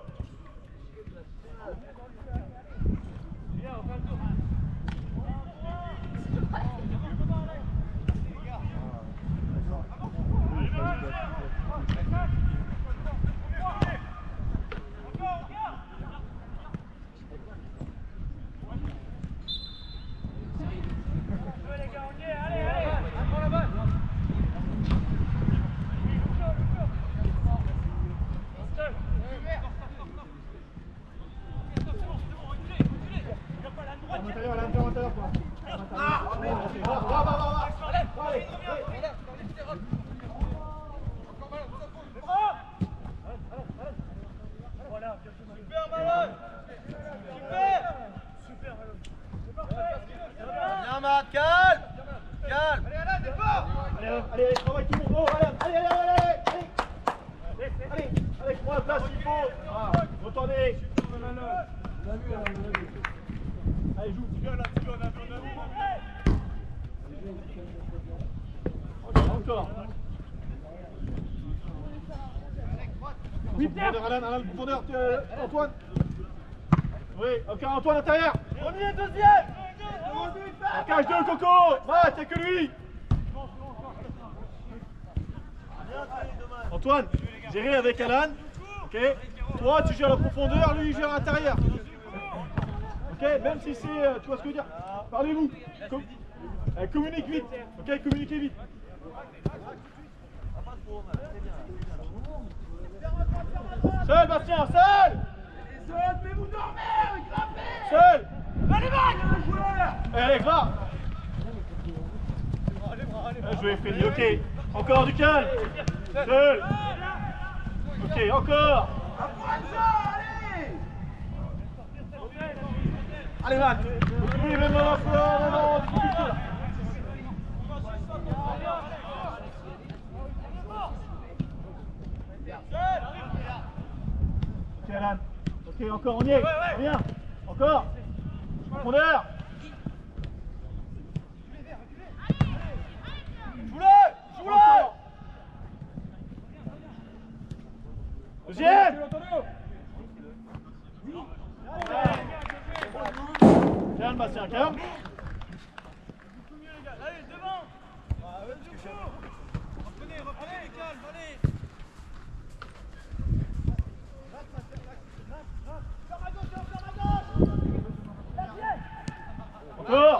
Allez, travaille tout le monde. Oh, allez, prends la place qu'il faut. Ah, retournez. Allez, joue. Encore. Oui, Alain, profondeur, Antoine. Oui, encore Antoine à l'intérieur. Premier, deuxième. Cage 2, Coco. Va, t'as que lui. Antoine, gérez avec Alan. Ok. Toi, tu gères la profondeur, lui, il gère l'intérieur. Ok, même si c'est. Tu vois ce que je veux dire. Parlez-vous. Communique vite. Ok, communiquez vite. Seul, Bastien, seul. Mais vous dormez, grimpez. Seul. Allez, mec. Allez, va. Bien joué, Freddy, ok. Encore du calme. Seul. Ok, encore. Allez, Matt. Oui, vraiment, non, difficulté là. Ok, Alan. Ok, encore, on y est. Viens. Encore. Profondeur. Joue-le. Deuxième. Calme, Bastien, calme. Allez, devant. Reprenez, calme, allez. Encore.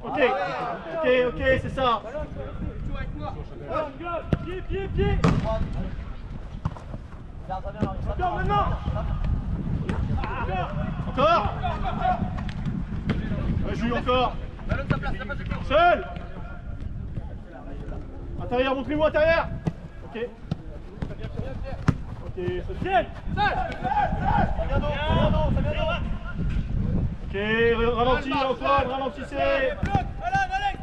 Ok, c'est ça. Pied. Encore maintenant. Encore. Joue encore. Seul. Intérieur, montrez-moi intérieur. Ok, ça tienne. Ok, ralentis Antoine, ralentissez. Alex,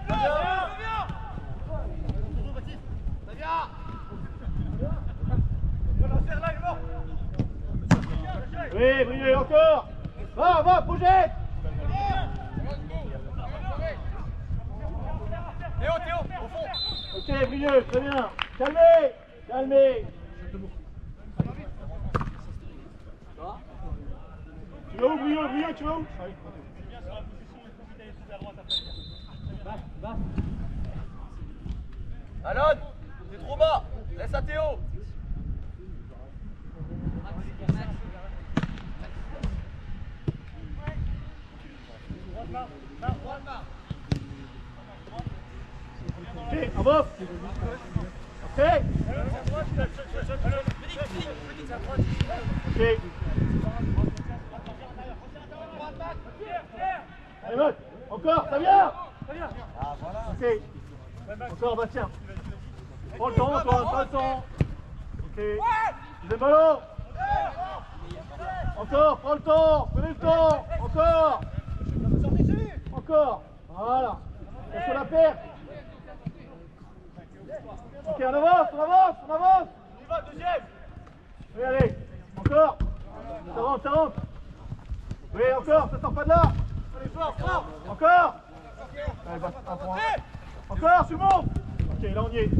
Oui, brillez encore. Va, projette. Théo, au fond. Ok, brilleux, très bien. Calmez. Tu vas où, Brilleux, tu vas où? Alon, t'es trop bas. Laisse à Théo. Ok, avance. Ok. Ok. Allez, Matt. Encore, ça vient. Ok. Encore, Bastien. Prends le temps, Antoine, prends le temps. Ok. Deuxième ballon. Encore, prends le temps. Prenez le temps. Encore. Encore. Voilà. On se la perd. Ok, on avance, on avance, on avance. On y va, deuxième. Oui, allez. Encore. Ça rentre, ça rentre. Oui, encore, ça sort pas de là. Allez, fort, fort. Encore. Allez, bah, un point. Encore, tu montes. Ok, là on y est.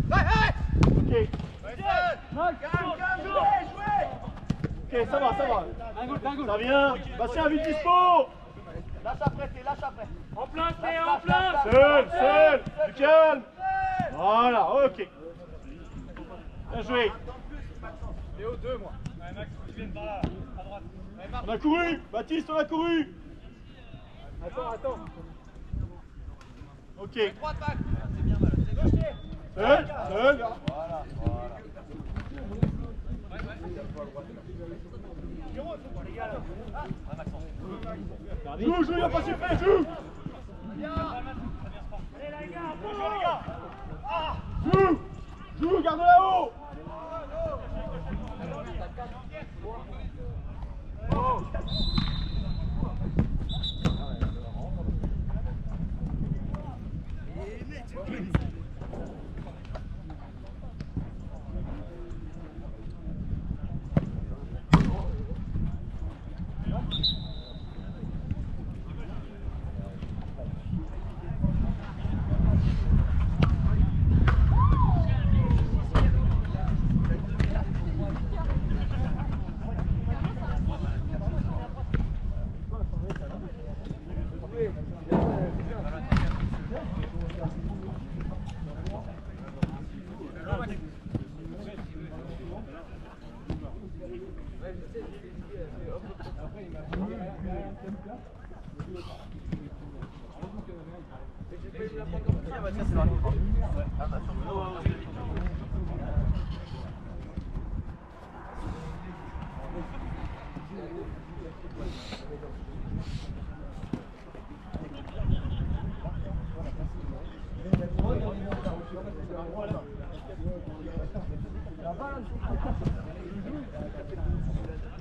Ok. Ok, ça va, ça va. Ça vient. Bastien, vite dispo. Lâche après, lâche après. En place, Théo, en place. Seul, du calme. Voilà, ok. Bien joué. Théo, 2, moi. Ouais, Max, tu viens par là, à droite. On a couru. Baptiste, on a couru. Attends. Ok. Droite, Max. C'est bien mal. Seul. Joue, il a pas sifflé, joue. Joue, garde là-haut.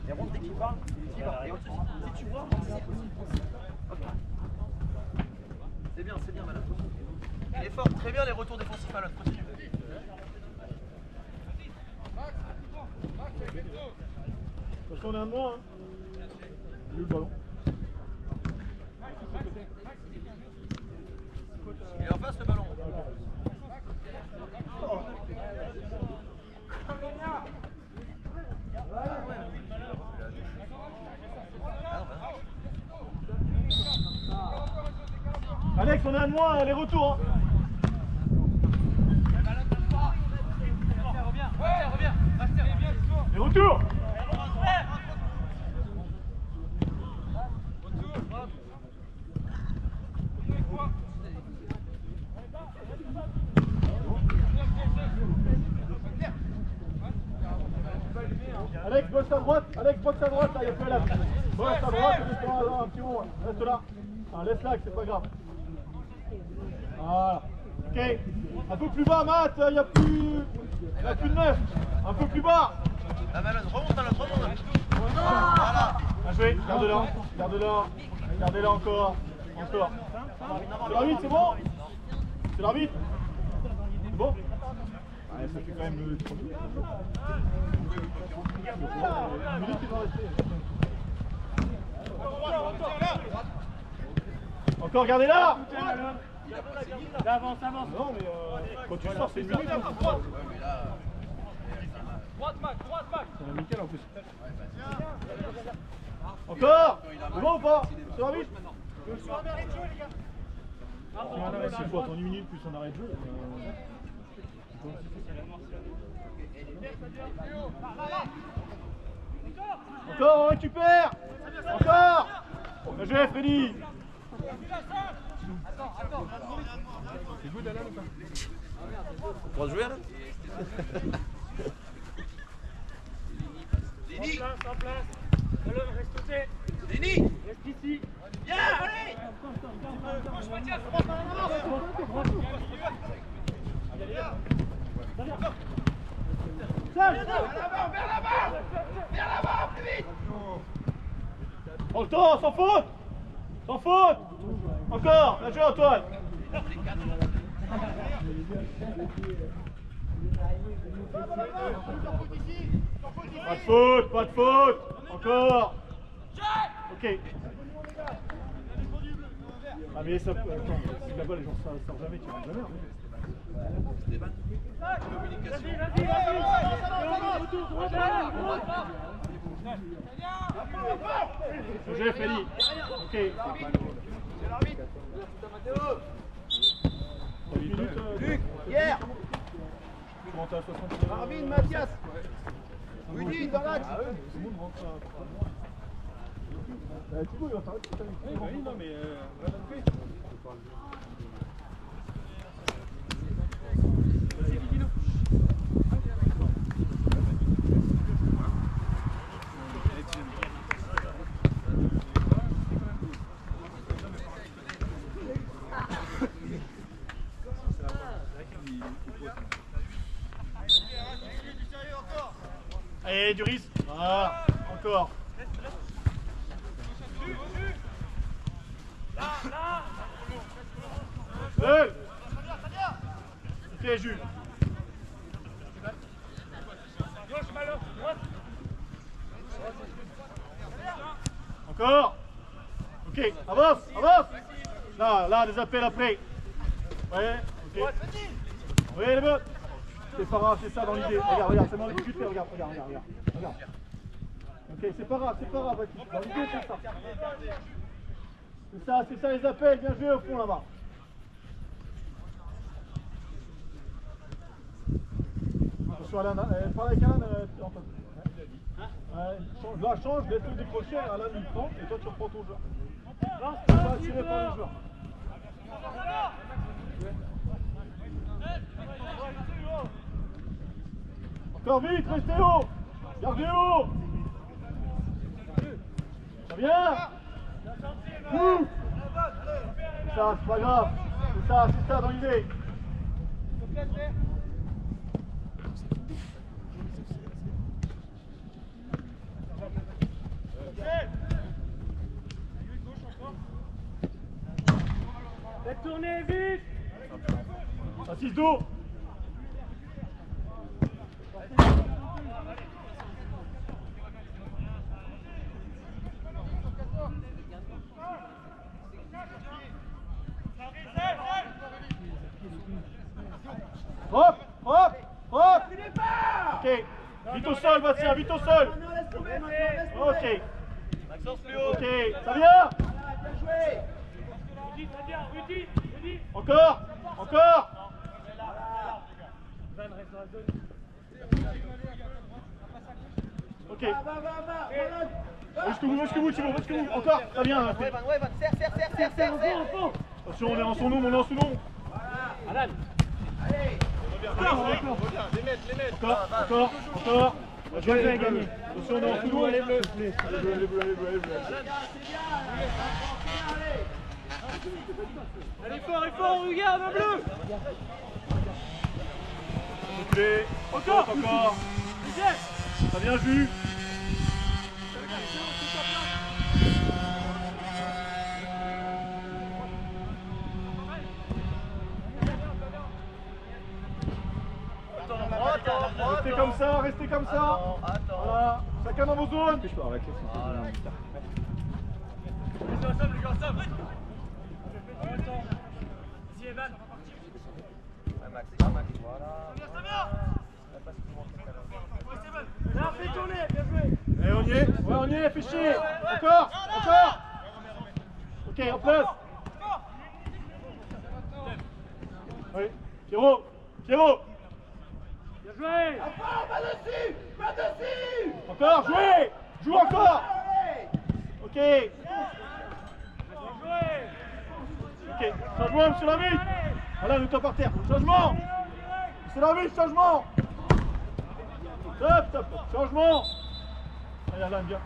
Et rentre dès qu'il parle, il va. Et aussi, si tu vois, c'est bien, madame. Il est fort, très bien les retours défensifs, Alon. Continue. Parce qu'on est un de moins. Il est où le ballon? Il est en face le ballon. Alex, on est un de moins, les retours. Hein. Les retours. Alex, boxe à droite, là, il y a plus à la boxe à droite, un petit moment, reste là. Ah, laisse là, c'est pas grave. Voilà. Ok. Un peu plus bas, Matt, il n'y a plus de neuf. Un peu plus bas. La Malone, remonte à l'autre, remonte. Voilà. Bien joué, gardez-la encore. C'est l'arbitre, c'est bon? C'est l'arbitre? C'est bon? Ouais, ça fait quand même le 3 minutes. Une minute, il va rester. Encore, gardez-la! Avance. Non, mais quand tu sors, c'est une minute. Droite, Max. C'est nickel en plus. Encore! C'est bon ou pas? C'est l'arbitre? S'il faut attendre 1 minute plus un arrêt de jeu. Encore, on récupère. Encore. Bien joué, Freddy. C'est good, Alan, ou pas? On va jouer, Alan? En place. Alors, reste côté. Denis, Reste ici. viens, allez. Vers l'avant, plus vite. Prends le temps, sans faute. Sans faute. Encore, bien joué, Antoine. Pas de faute, pas de faute. Encore. Ok. Ah mais ça, attends, si là-bas les gens ne savent jamais, tu vas jamais. Vas-y, j'ai Freddy. Ok. 3 minutes. Luc, hier, Tu montes à 60. Marvin, Mathias, Rudy, dans l'axe. Tout le monde rentre à 3. Thibaut, il va t'arrêter tout à l'heure. Oui, non, mais allez, du risque. Voilà, encore. Seul. Ok, Jules. Gauche, malheur, droite. Encore. Ok, avance, avance. Là, des appels après. Ouais, ok. Oui, les mecs. C'est pas grave, c'est ça dans l'idée. Regarde, c'est moi qui fais. Regarde. Ok, c'est pas grave, dans l'idée, c'est ça. C'est ça les appels, bien joué au fond là-bas. Attention Alan, parle avec Alan, Antoine. Change, laisse-le décrocher, Alan il prend, et toi tu reprends ton joueur. Tu vas attirer par le joueur. Encore vite, restez haut. Gardez haut. Ça vient. C'est ça, c'est pas grave. C'est ça dans l'idée. Faites tourner vite. Assise dos. Hop. Ok. Vite au sol, Bastien, vite au sol. Ok. Ok, ça vient. Rudy, très bien. Rudy. Encore. Van reste dans la zone. Ok. Jusqu'au bout, Thibaut, encore, ça vient. Ouais, serre. Attention, on est en son nom, Alan. Allez. Encore. Je vais gagner. Attention, on est en sous nom, allez bleu. Allez bleu. Allez fort, regarde, un bleu. Reculez. Encore. Ça vient, Jus. Restez comme ça. Voilà. Chacun dans vos zones. Je peux avoir la clé. Ici, Evan. Là, fais tourner, bien joué. Et on y est, fais chier. Encore. Ok, en place. Oui. Pierrot. Pierrot. Bien joué. Encore, pas dessus. Pas dessus. Encore, jouez. Joue encore. Allez. Ok. Bien joué. Ok. Changement, monsieur l'arbitre. Voilà, mets-toi par terre. Changement. Monsieur l'arbitre, changement. Top, top. Changement. Allez, Alain, viens.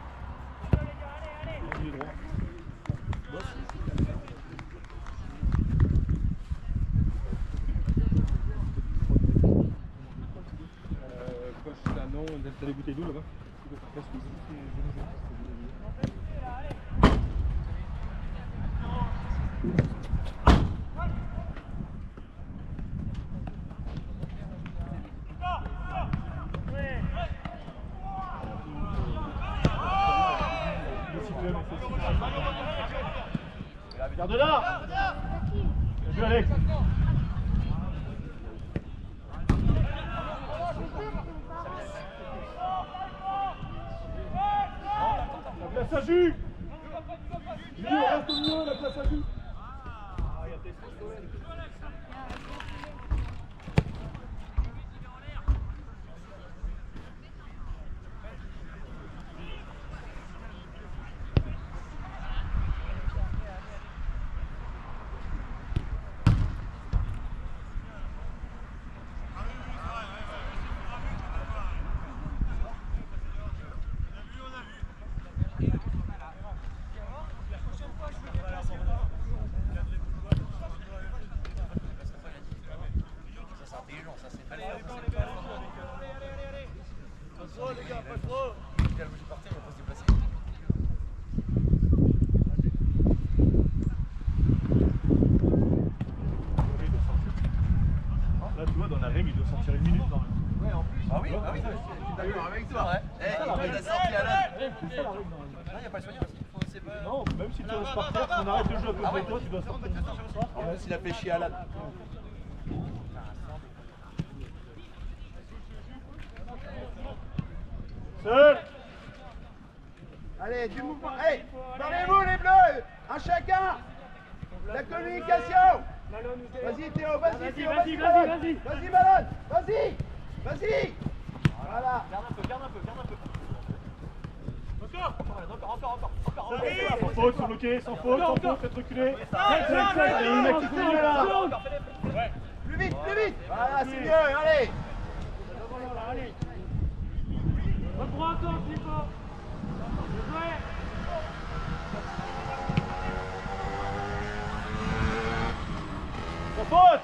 Il est droit. Coach, là, non, t'as les bouteilles d'eau là-bas. Garde là. Bien joué, Alex. La place à jus. Milieu, reste au milieu, la place à jus. Là, tu vois, dans la règle, il doit sortir une minute quand même. Ouais, en plus. Ah oui, je suis d'accord avec toi. Il a sorti à l'âge. C'est ça la règle, normalement. Il n'y a pas le soigneur aussi. C'est pas... Non, même si tu restes par terre, si on arrête de jouer à peu près toi, tu dois sortir. S'il a fait chier à l'âge. Seul. Allez, du mouvement. Allez, parlez-vous les bleus. Un chacun. La communication. Vas-y Théo, vas-y Théo, vas-y Malone. Vas-y Malone, vas-y. Vas-y. Voilà. Garde un peu, garde un peu, garde un peu. Sans faute, sans bloquer, sans faute, faites reculer. Il y a une activité là. Plus vite, plus vite. Voilà, c'est mieux, allez. Reprends un temps, Philippe. Bien joué. Sans faute.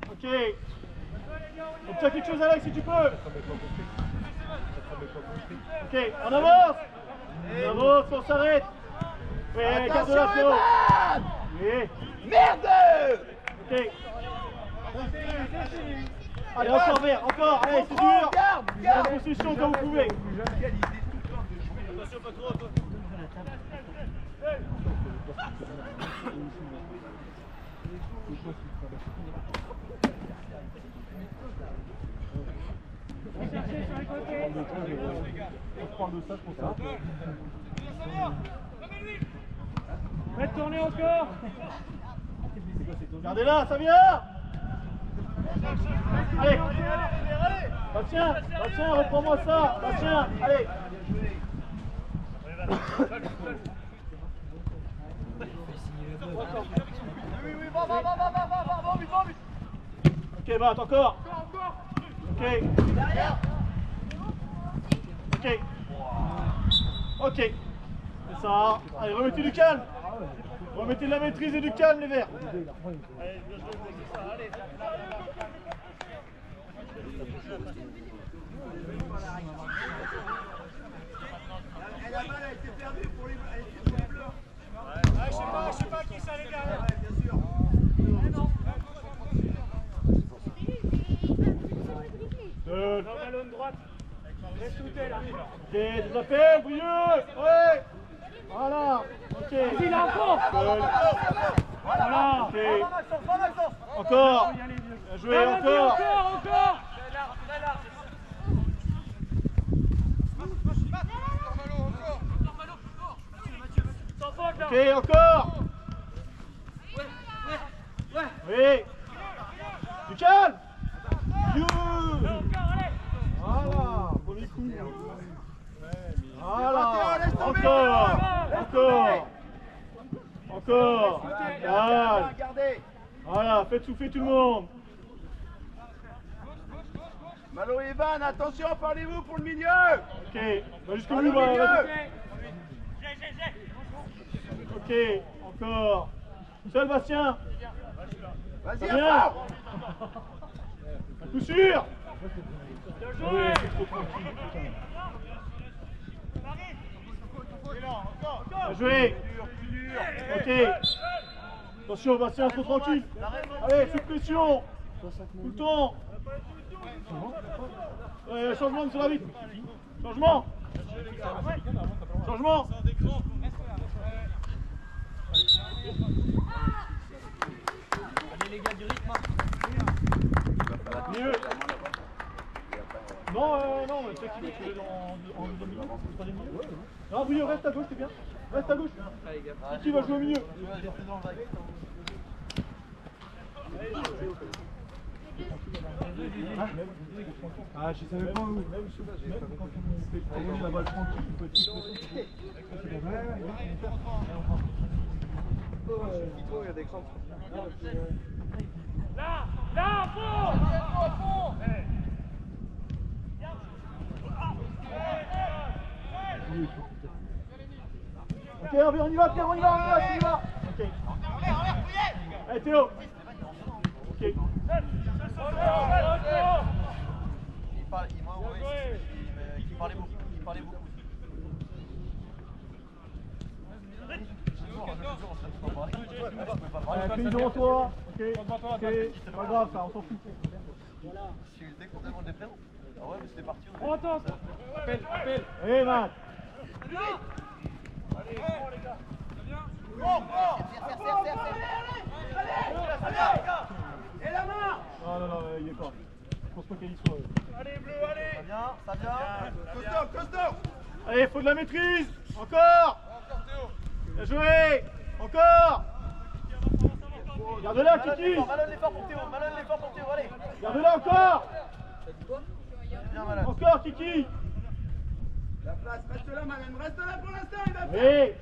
Ok. Obtiens quelque chose, Alex, si tu peux. Ok, on avance. On avance, on s'arrête. Oui, garde la Attention flow. Evan. Oui. Merde. Ok. Allez, encore vert, encore. Allez, c'est dur. Garde. En possession quand vous pouvez. Attention, pas trop, toi. On se parle de ça, je pense ça. Faites tourner encore. Regardez là, ça vient. Allez. Bastien, reprends-moi ça. Bastien, allez. Ok, bat, encore. Ok. Ok. Ok. C'est ça. Allez, remettez du calme. Remettez de la maîtrise et du calme, les verts. Et la balle a été perdue pour les bleus. Je sais pas qui ça les gars. Bien sûr. Non, ballon de droite. Laisse tout là. Ok, des appels, Brieux. Ouais. Voilà. Ok. Il a encore. Voilà. Ok. Encore. Bien joué, encore. Encore. encore. Oui. Du calme. Voilà, premier coup. Voilà, encore. Calme. Voilà, faites souffler tout le monde. Malo et Van, attention, parlez-vous pour le milieu. Ok, va jusqu'au bout, vas-y. Ok, encore. Seul Bastien. Vas-y, Bien. à fond. À coup sûr. joué. Bien joué. Ok. Attention Bastien, trop tranquille. Allez, sous pression. Tout le temps. Changement sur la vitre. Changement. Changement. Allez les gars, du rythme. Mieux. Non, tu sais qu'il va jouer en deuxième milieu, troisième milieu. Non, Bouillot, reste à gauche, c'est bien. Reste à gauche. Qui va jouer au milieu? Ah, je savais pas où. Même quand on est la balle tranquille, il peut être il y a des crampes. Là, à fond. Ok, on y va, Pierre, on y va. Ok. Allez, Théo. Ok. Il m'a envoyé qui parlait beaucoup. Allez, fais devant toi. Ok, c'est pas grave ça, on s'en fout. Si dès qu'on demande des prénoms. Ah ouais, mais c'était parti. On attend. Appelle. Allez, Matt. Et la main. Non, il est pas. Je pense pas qu'elle y soit. Allez, bleu, allez. Ça vient. Costaud. Allez, faut de la maîtrise. Encore. Bien joué. Encore. Garde-la, Kiki. Malone l'effort pour Théo, allez. Garde-la encore. Bien Malone. Encore, Kiki. La place, reste là, Malone, reste là pour l'instant, il va faire. Oui.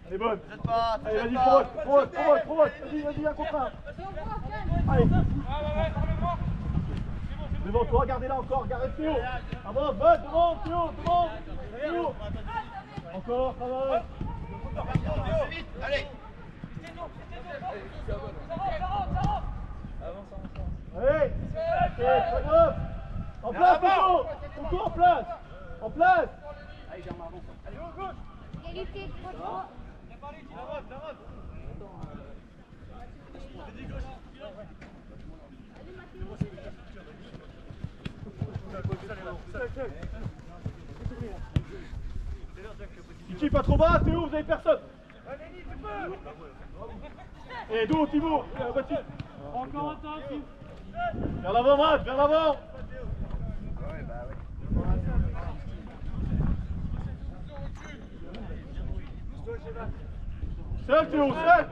Elle est bonne. Jette pas, Allez, jette vas-y, pas. provoque. Vas-y, un contre un. Allez. Devant toi, gardez-la encore, gardez Théo. Avance, vote, devant, Théo. Encore, travail. Allez. Allez. Ok, pas grave. En place, Théo. Encore en place. Allez, Germain, avance. Égalité, 3-3. Kiki, pas trop bas, Théo, vous avez personne. Et dos, Thibaut, Baptiste. Encore un temps, Phil. Vers l'avant, Matt, vers l'avant. Seul, Théo, seul.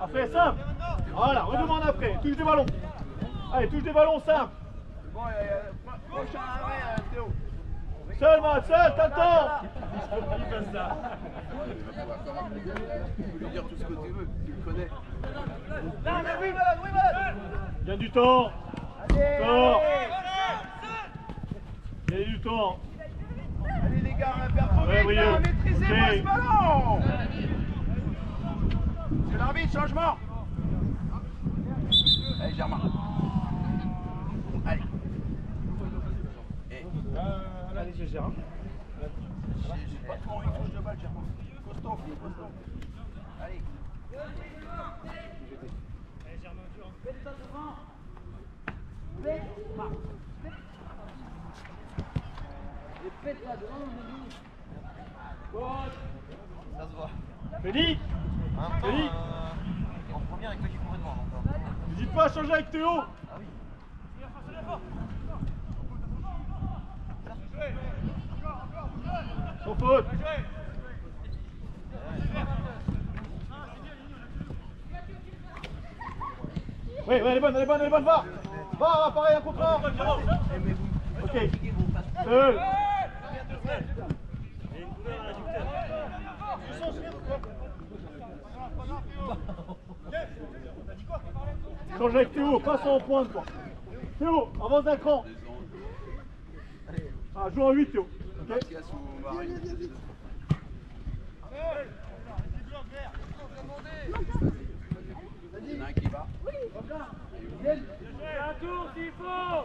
Après, simple. Voilà, redemande après. Touche des ballons. Allez, touche des ballons, simple. Bon, prochain arrêt, Théo. Seul, Matt, seul, t'as le temps. Tu peux lui dire tout ce que tu veux, tu le connais. Gagne du temps. Encore. Gagne du temps. Allez les gars, on va faire trop Ouais, vite, Brieux. là, maîtrisez-moi Ok. ce ballon. C'est l'arbitre, changement. Allez Germain. Allez. Allez, j'ai Gérard. J'ai pas trop envie de toucher de balle, Germain. Costaud. Allez. Ça se voit. Félix. Félix. En premier avec toi qui courait devant encore. N'hésite pas à changer avec Théo. Sans faute. Oui, elle est bonne, va! Va, pareil, un contre un! Ok. Seul! Change avec Théo, passe en pointe quoi. Théo, avance d'un cran. Ah, joue en 8 Théo. Ok. Il y en a un qui va. Un tour s'il faut.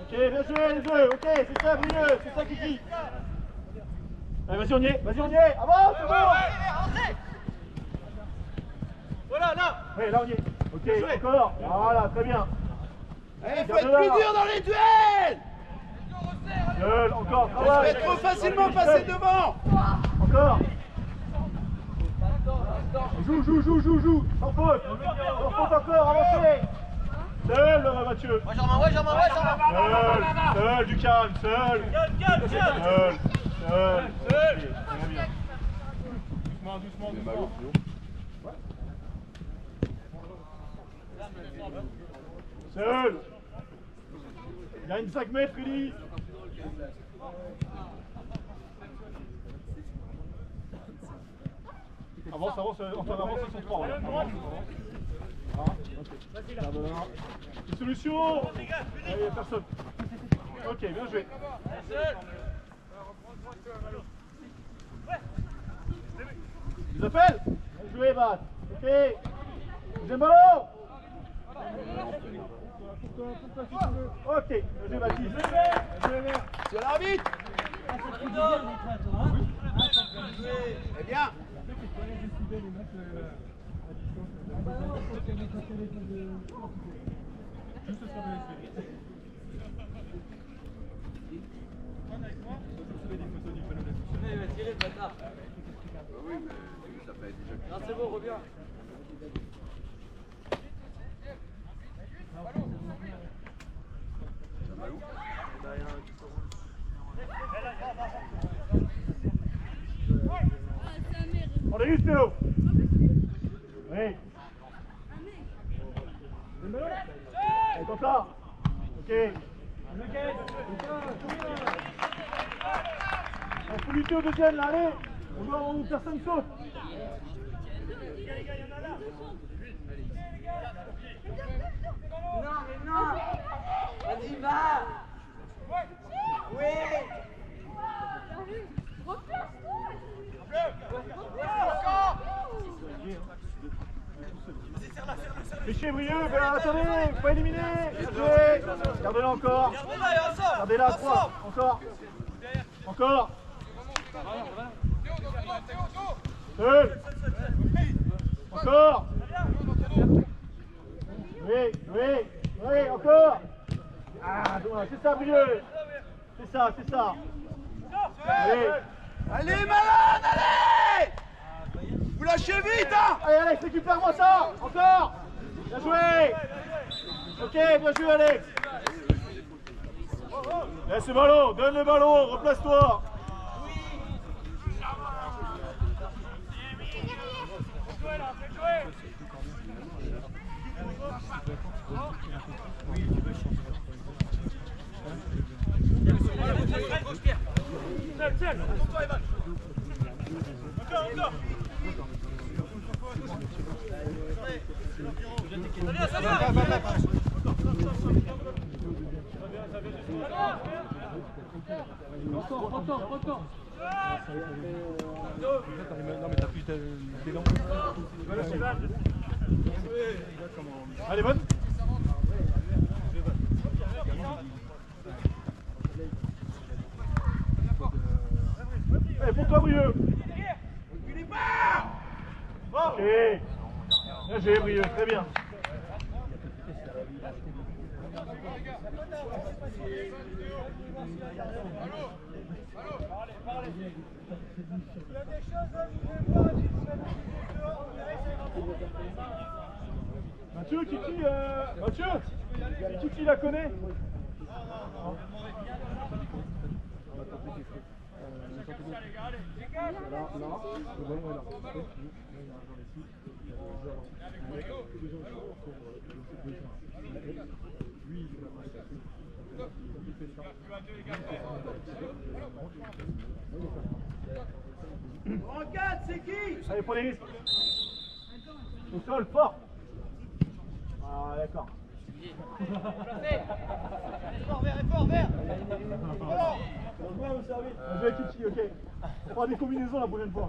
Ok, bien joué les deux. Ok, c'est ça, mieux, c'est ça qui crie. Allez, vas-y, on y est, avance, c'est bon. Voilà, là. Oui, là on y est. Ok, encore. Voilà, très bien. Il faut être plus dur dans les duels. Seul, encore, On travail. se fait trop facilement passer devant. Encore. Joue. Sans faute. Sans faute encore, avancez. Seul, Mathieu. Seul, du calme, seul. Calme. Seul. Doucement. Seul. Gagne 5 mètres, Freddy. Avance, Antoine, avance, ils sont 3. Une solution. Il n'y a personne. Ok, bien joué. Je les appelle. Bien joué, Bat. Ok. Deuxième ballon. Ok, bien joué, Baptiste. Sur l'arbitre. Eh bien. C'est bon, reviens. On est juste Théo. Oui. Et comme ça. Ok. On faut lutter au deuxième là, allez. On personne saute. Non. Vas-y, va. Oui. Péché Brieux, attendez, faut pas éliminer. Jouez. Gardez-la encore. Gardez-la à 3. Encore. Seul. Encore. Oui, encore. Ah, dommage, c'est ça, Brieux. C'est ça. Oui. Allez, malade, allez. Vous lâchez vite, hein. Allez, Alex, récupère-moi ça. Encore. Bien joué. Ok, bien joué, Alex. Laisse le ballon, donne le ballon, replace-toi. Seul. Encore. Encore. Non mais t'as plus tes dents. Allez, bonne. Allez, pour toi, Brieux. Ok. Bien joué, Brieux, très bien. Mathieu, Kiki la connaît? En 4, c'est qui? Allez, pour les risques. Au sol, fort. Ah, d'accord. Fort, vert. Je vais Kiki, ok. On fera des combinaisons la prochaine fois.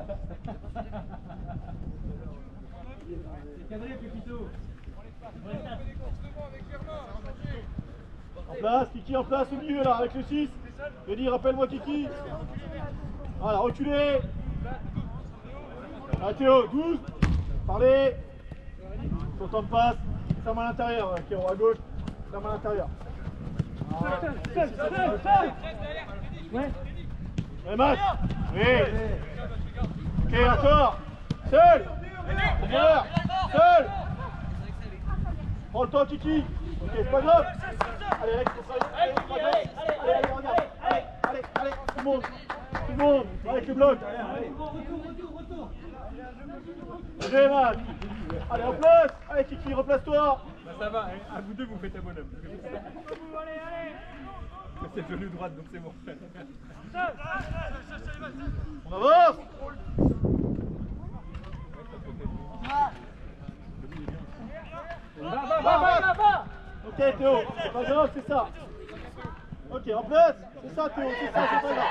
En place, Kiki en place au milieu là, avec le 6. Denis, rappelle-moi Kiki. Voilà, reculez. Ah Théo, 12. Parlez. Son temps de passe. Sa main à l'intérieur, Kéro, à gauche. Sa main à l'intérieur. Ouais. Allez, Matt. Oui. Ok, encore. Seul. Derrière. Seul. Prends le temps, Kiki. Ok, c'est pas grave. Allez, Alex, allez, regarde. Allez, tout le monde. Tout le monde, avec le bloc. Allez, Matt. Allez, en place. Allez, Kiki, replace-toi. Ça va, à vous deux vous faites un bonhomme. C'est le genou droite donc c'est bon. On avance. Va. Ok Théo, c'est pas grave, c'est ça. Ok, en place. C'est ça Théo, c'est ça, c'est pas grave.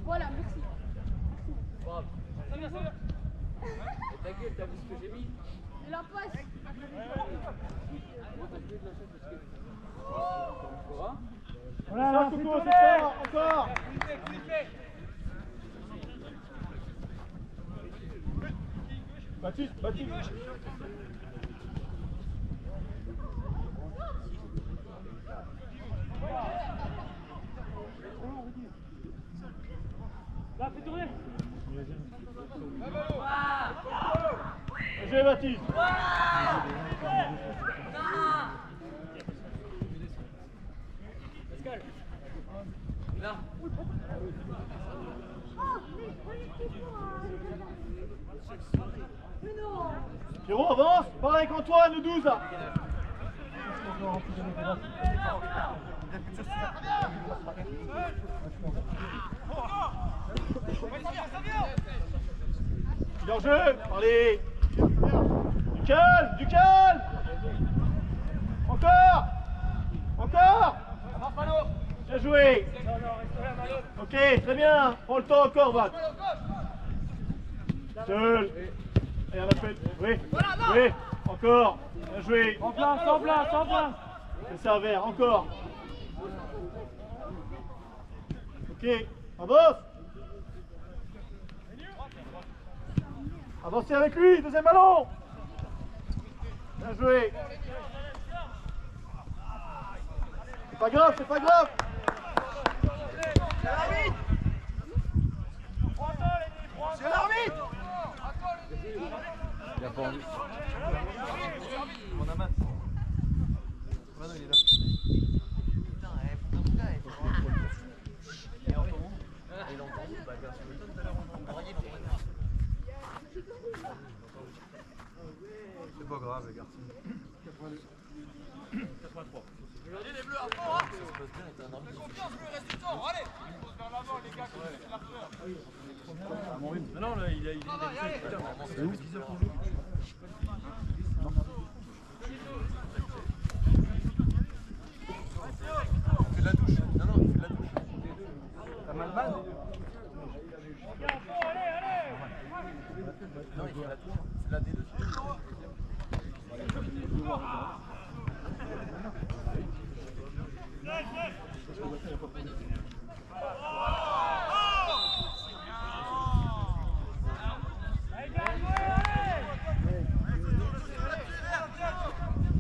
Voilà, merci. T'inquiète, t'as vu ce que j'ai mis? La poisse. Ça, Coco, c'est ça, encore. Baptiste. Là, fais tourner. J'ai Baptiste. Là. Pierrot, avance. Parle avec Antoine, le 12 là. Bien jeu. Allez. Du calme. Encore. Bien joué. Ok, très bien. Prends le temps encore, Vat. Seul. Et on appelle. Oui. Encore. Bien joué. En place. C'est ça, vert. Encore. Ok. Avance. Avancez avec lui. Deuxième ballon. Bien joué. C'est pas grave. C'est l'arbitre. Il a pas envie. Mon amat. Non, il est là. Il entend. Bah, bien sûr. C'est pas grave, les garçons. 83. Regardez les bleus à fond, hein. Fais confiance, le reste du temps. Allez. Il faut se faire l'avant, les gars, comme c'est l'archeur. Non, là, il a Allez. C'est où 10 heures qu'on joue? Il fait de la douche. Non, il fait de la douche. T'as mal? Non, il fait la douche. C'est la D2.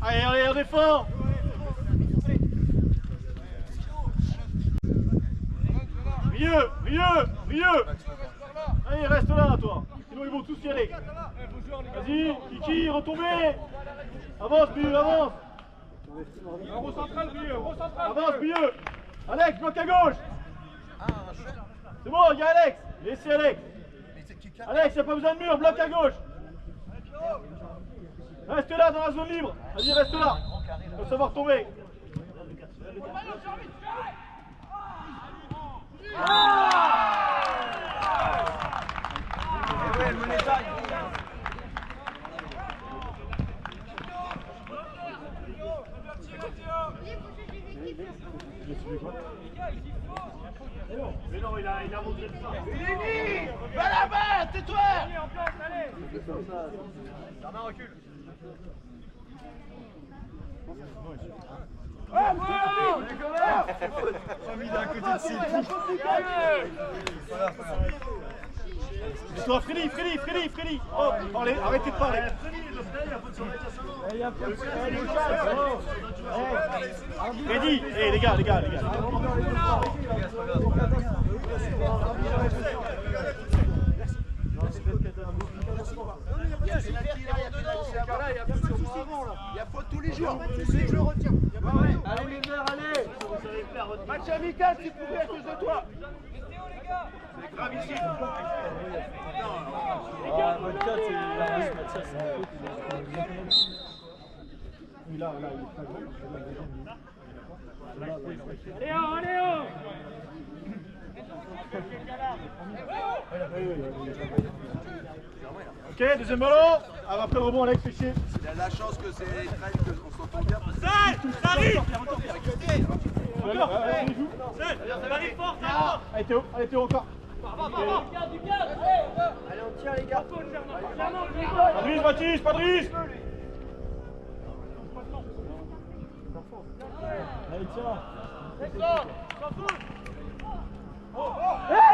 Allez, on défend. Mieux. Allez, reste là, toi. Sinon, ils vont tous y aller. Vas-y, Kiki, retombez. Avance, milieu, avance. Recentrale, milieu. Avance, milieu. Alex, bloque à gauche. C'est bon, il y a Alex. Laissez Alex. Alex, il n'y a pas besoin de mur, bloc à gauche. Reste là dans la zone libre. Vas-y, reste là. Il faut savoir tomber. Mais non, il a montré le sang. Léni, va là-bas, tais-toi. En place, allez. Germain, recule. Toi, Freddy. Oh, arrêtez de parler. Freddy, les gars. Il y a faute tous les jours. Je le retiens. Allez les verts, allez. Match amical, c'est pourri à cause de toi. C'est grave ici. Allez, oh. Ok, deuxième ballon. Après le rebond, Alex, fais chier. Il a la chance que c'est trail, qu'on s'entend bien. Ça arrive. Ça arrive fort. Allez Théo, encore. Allez, on tient les gars. Pas de risque, Baptiste, pas de risque. Allez, tiens. S'en fout. Hey!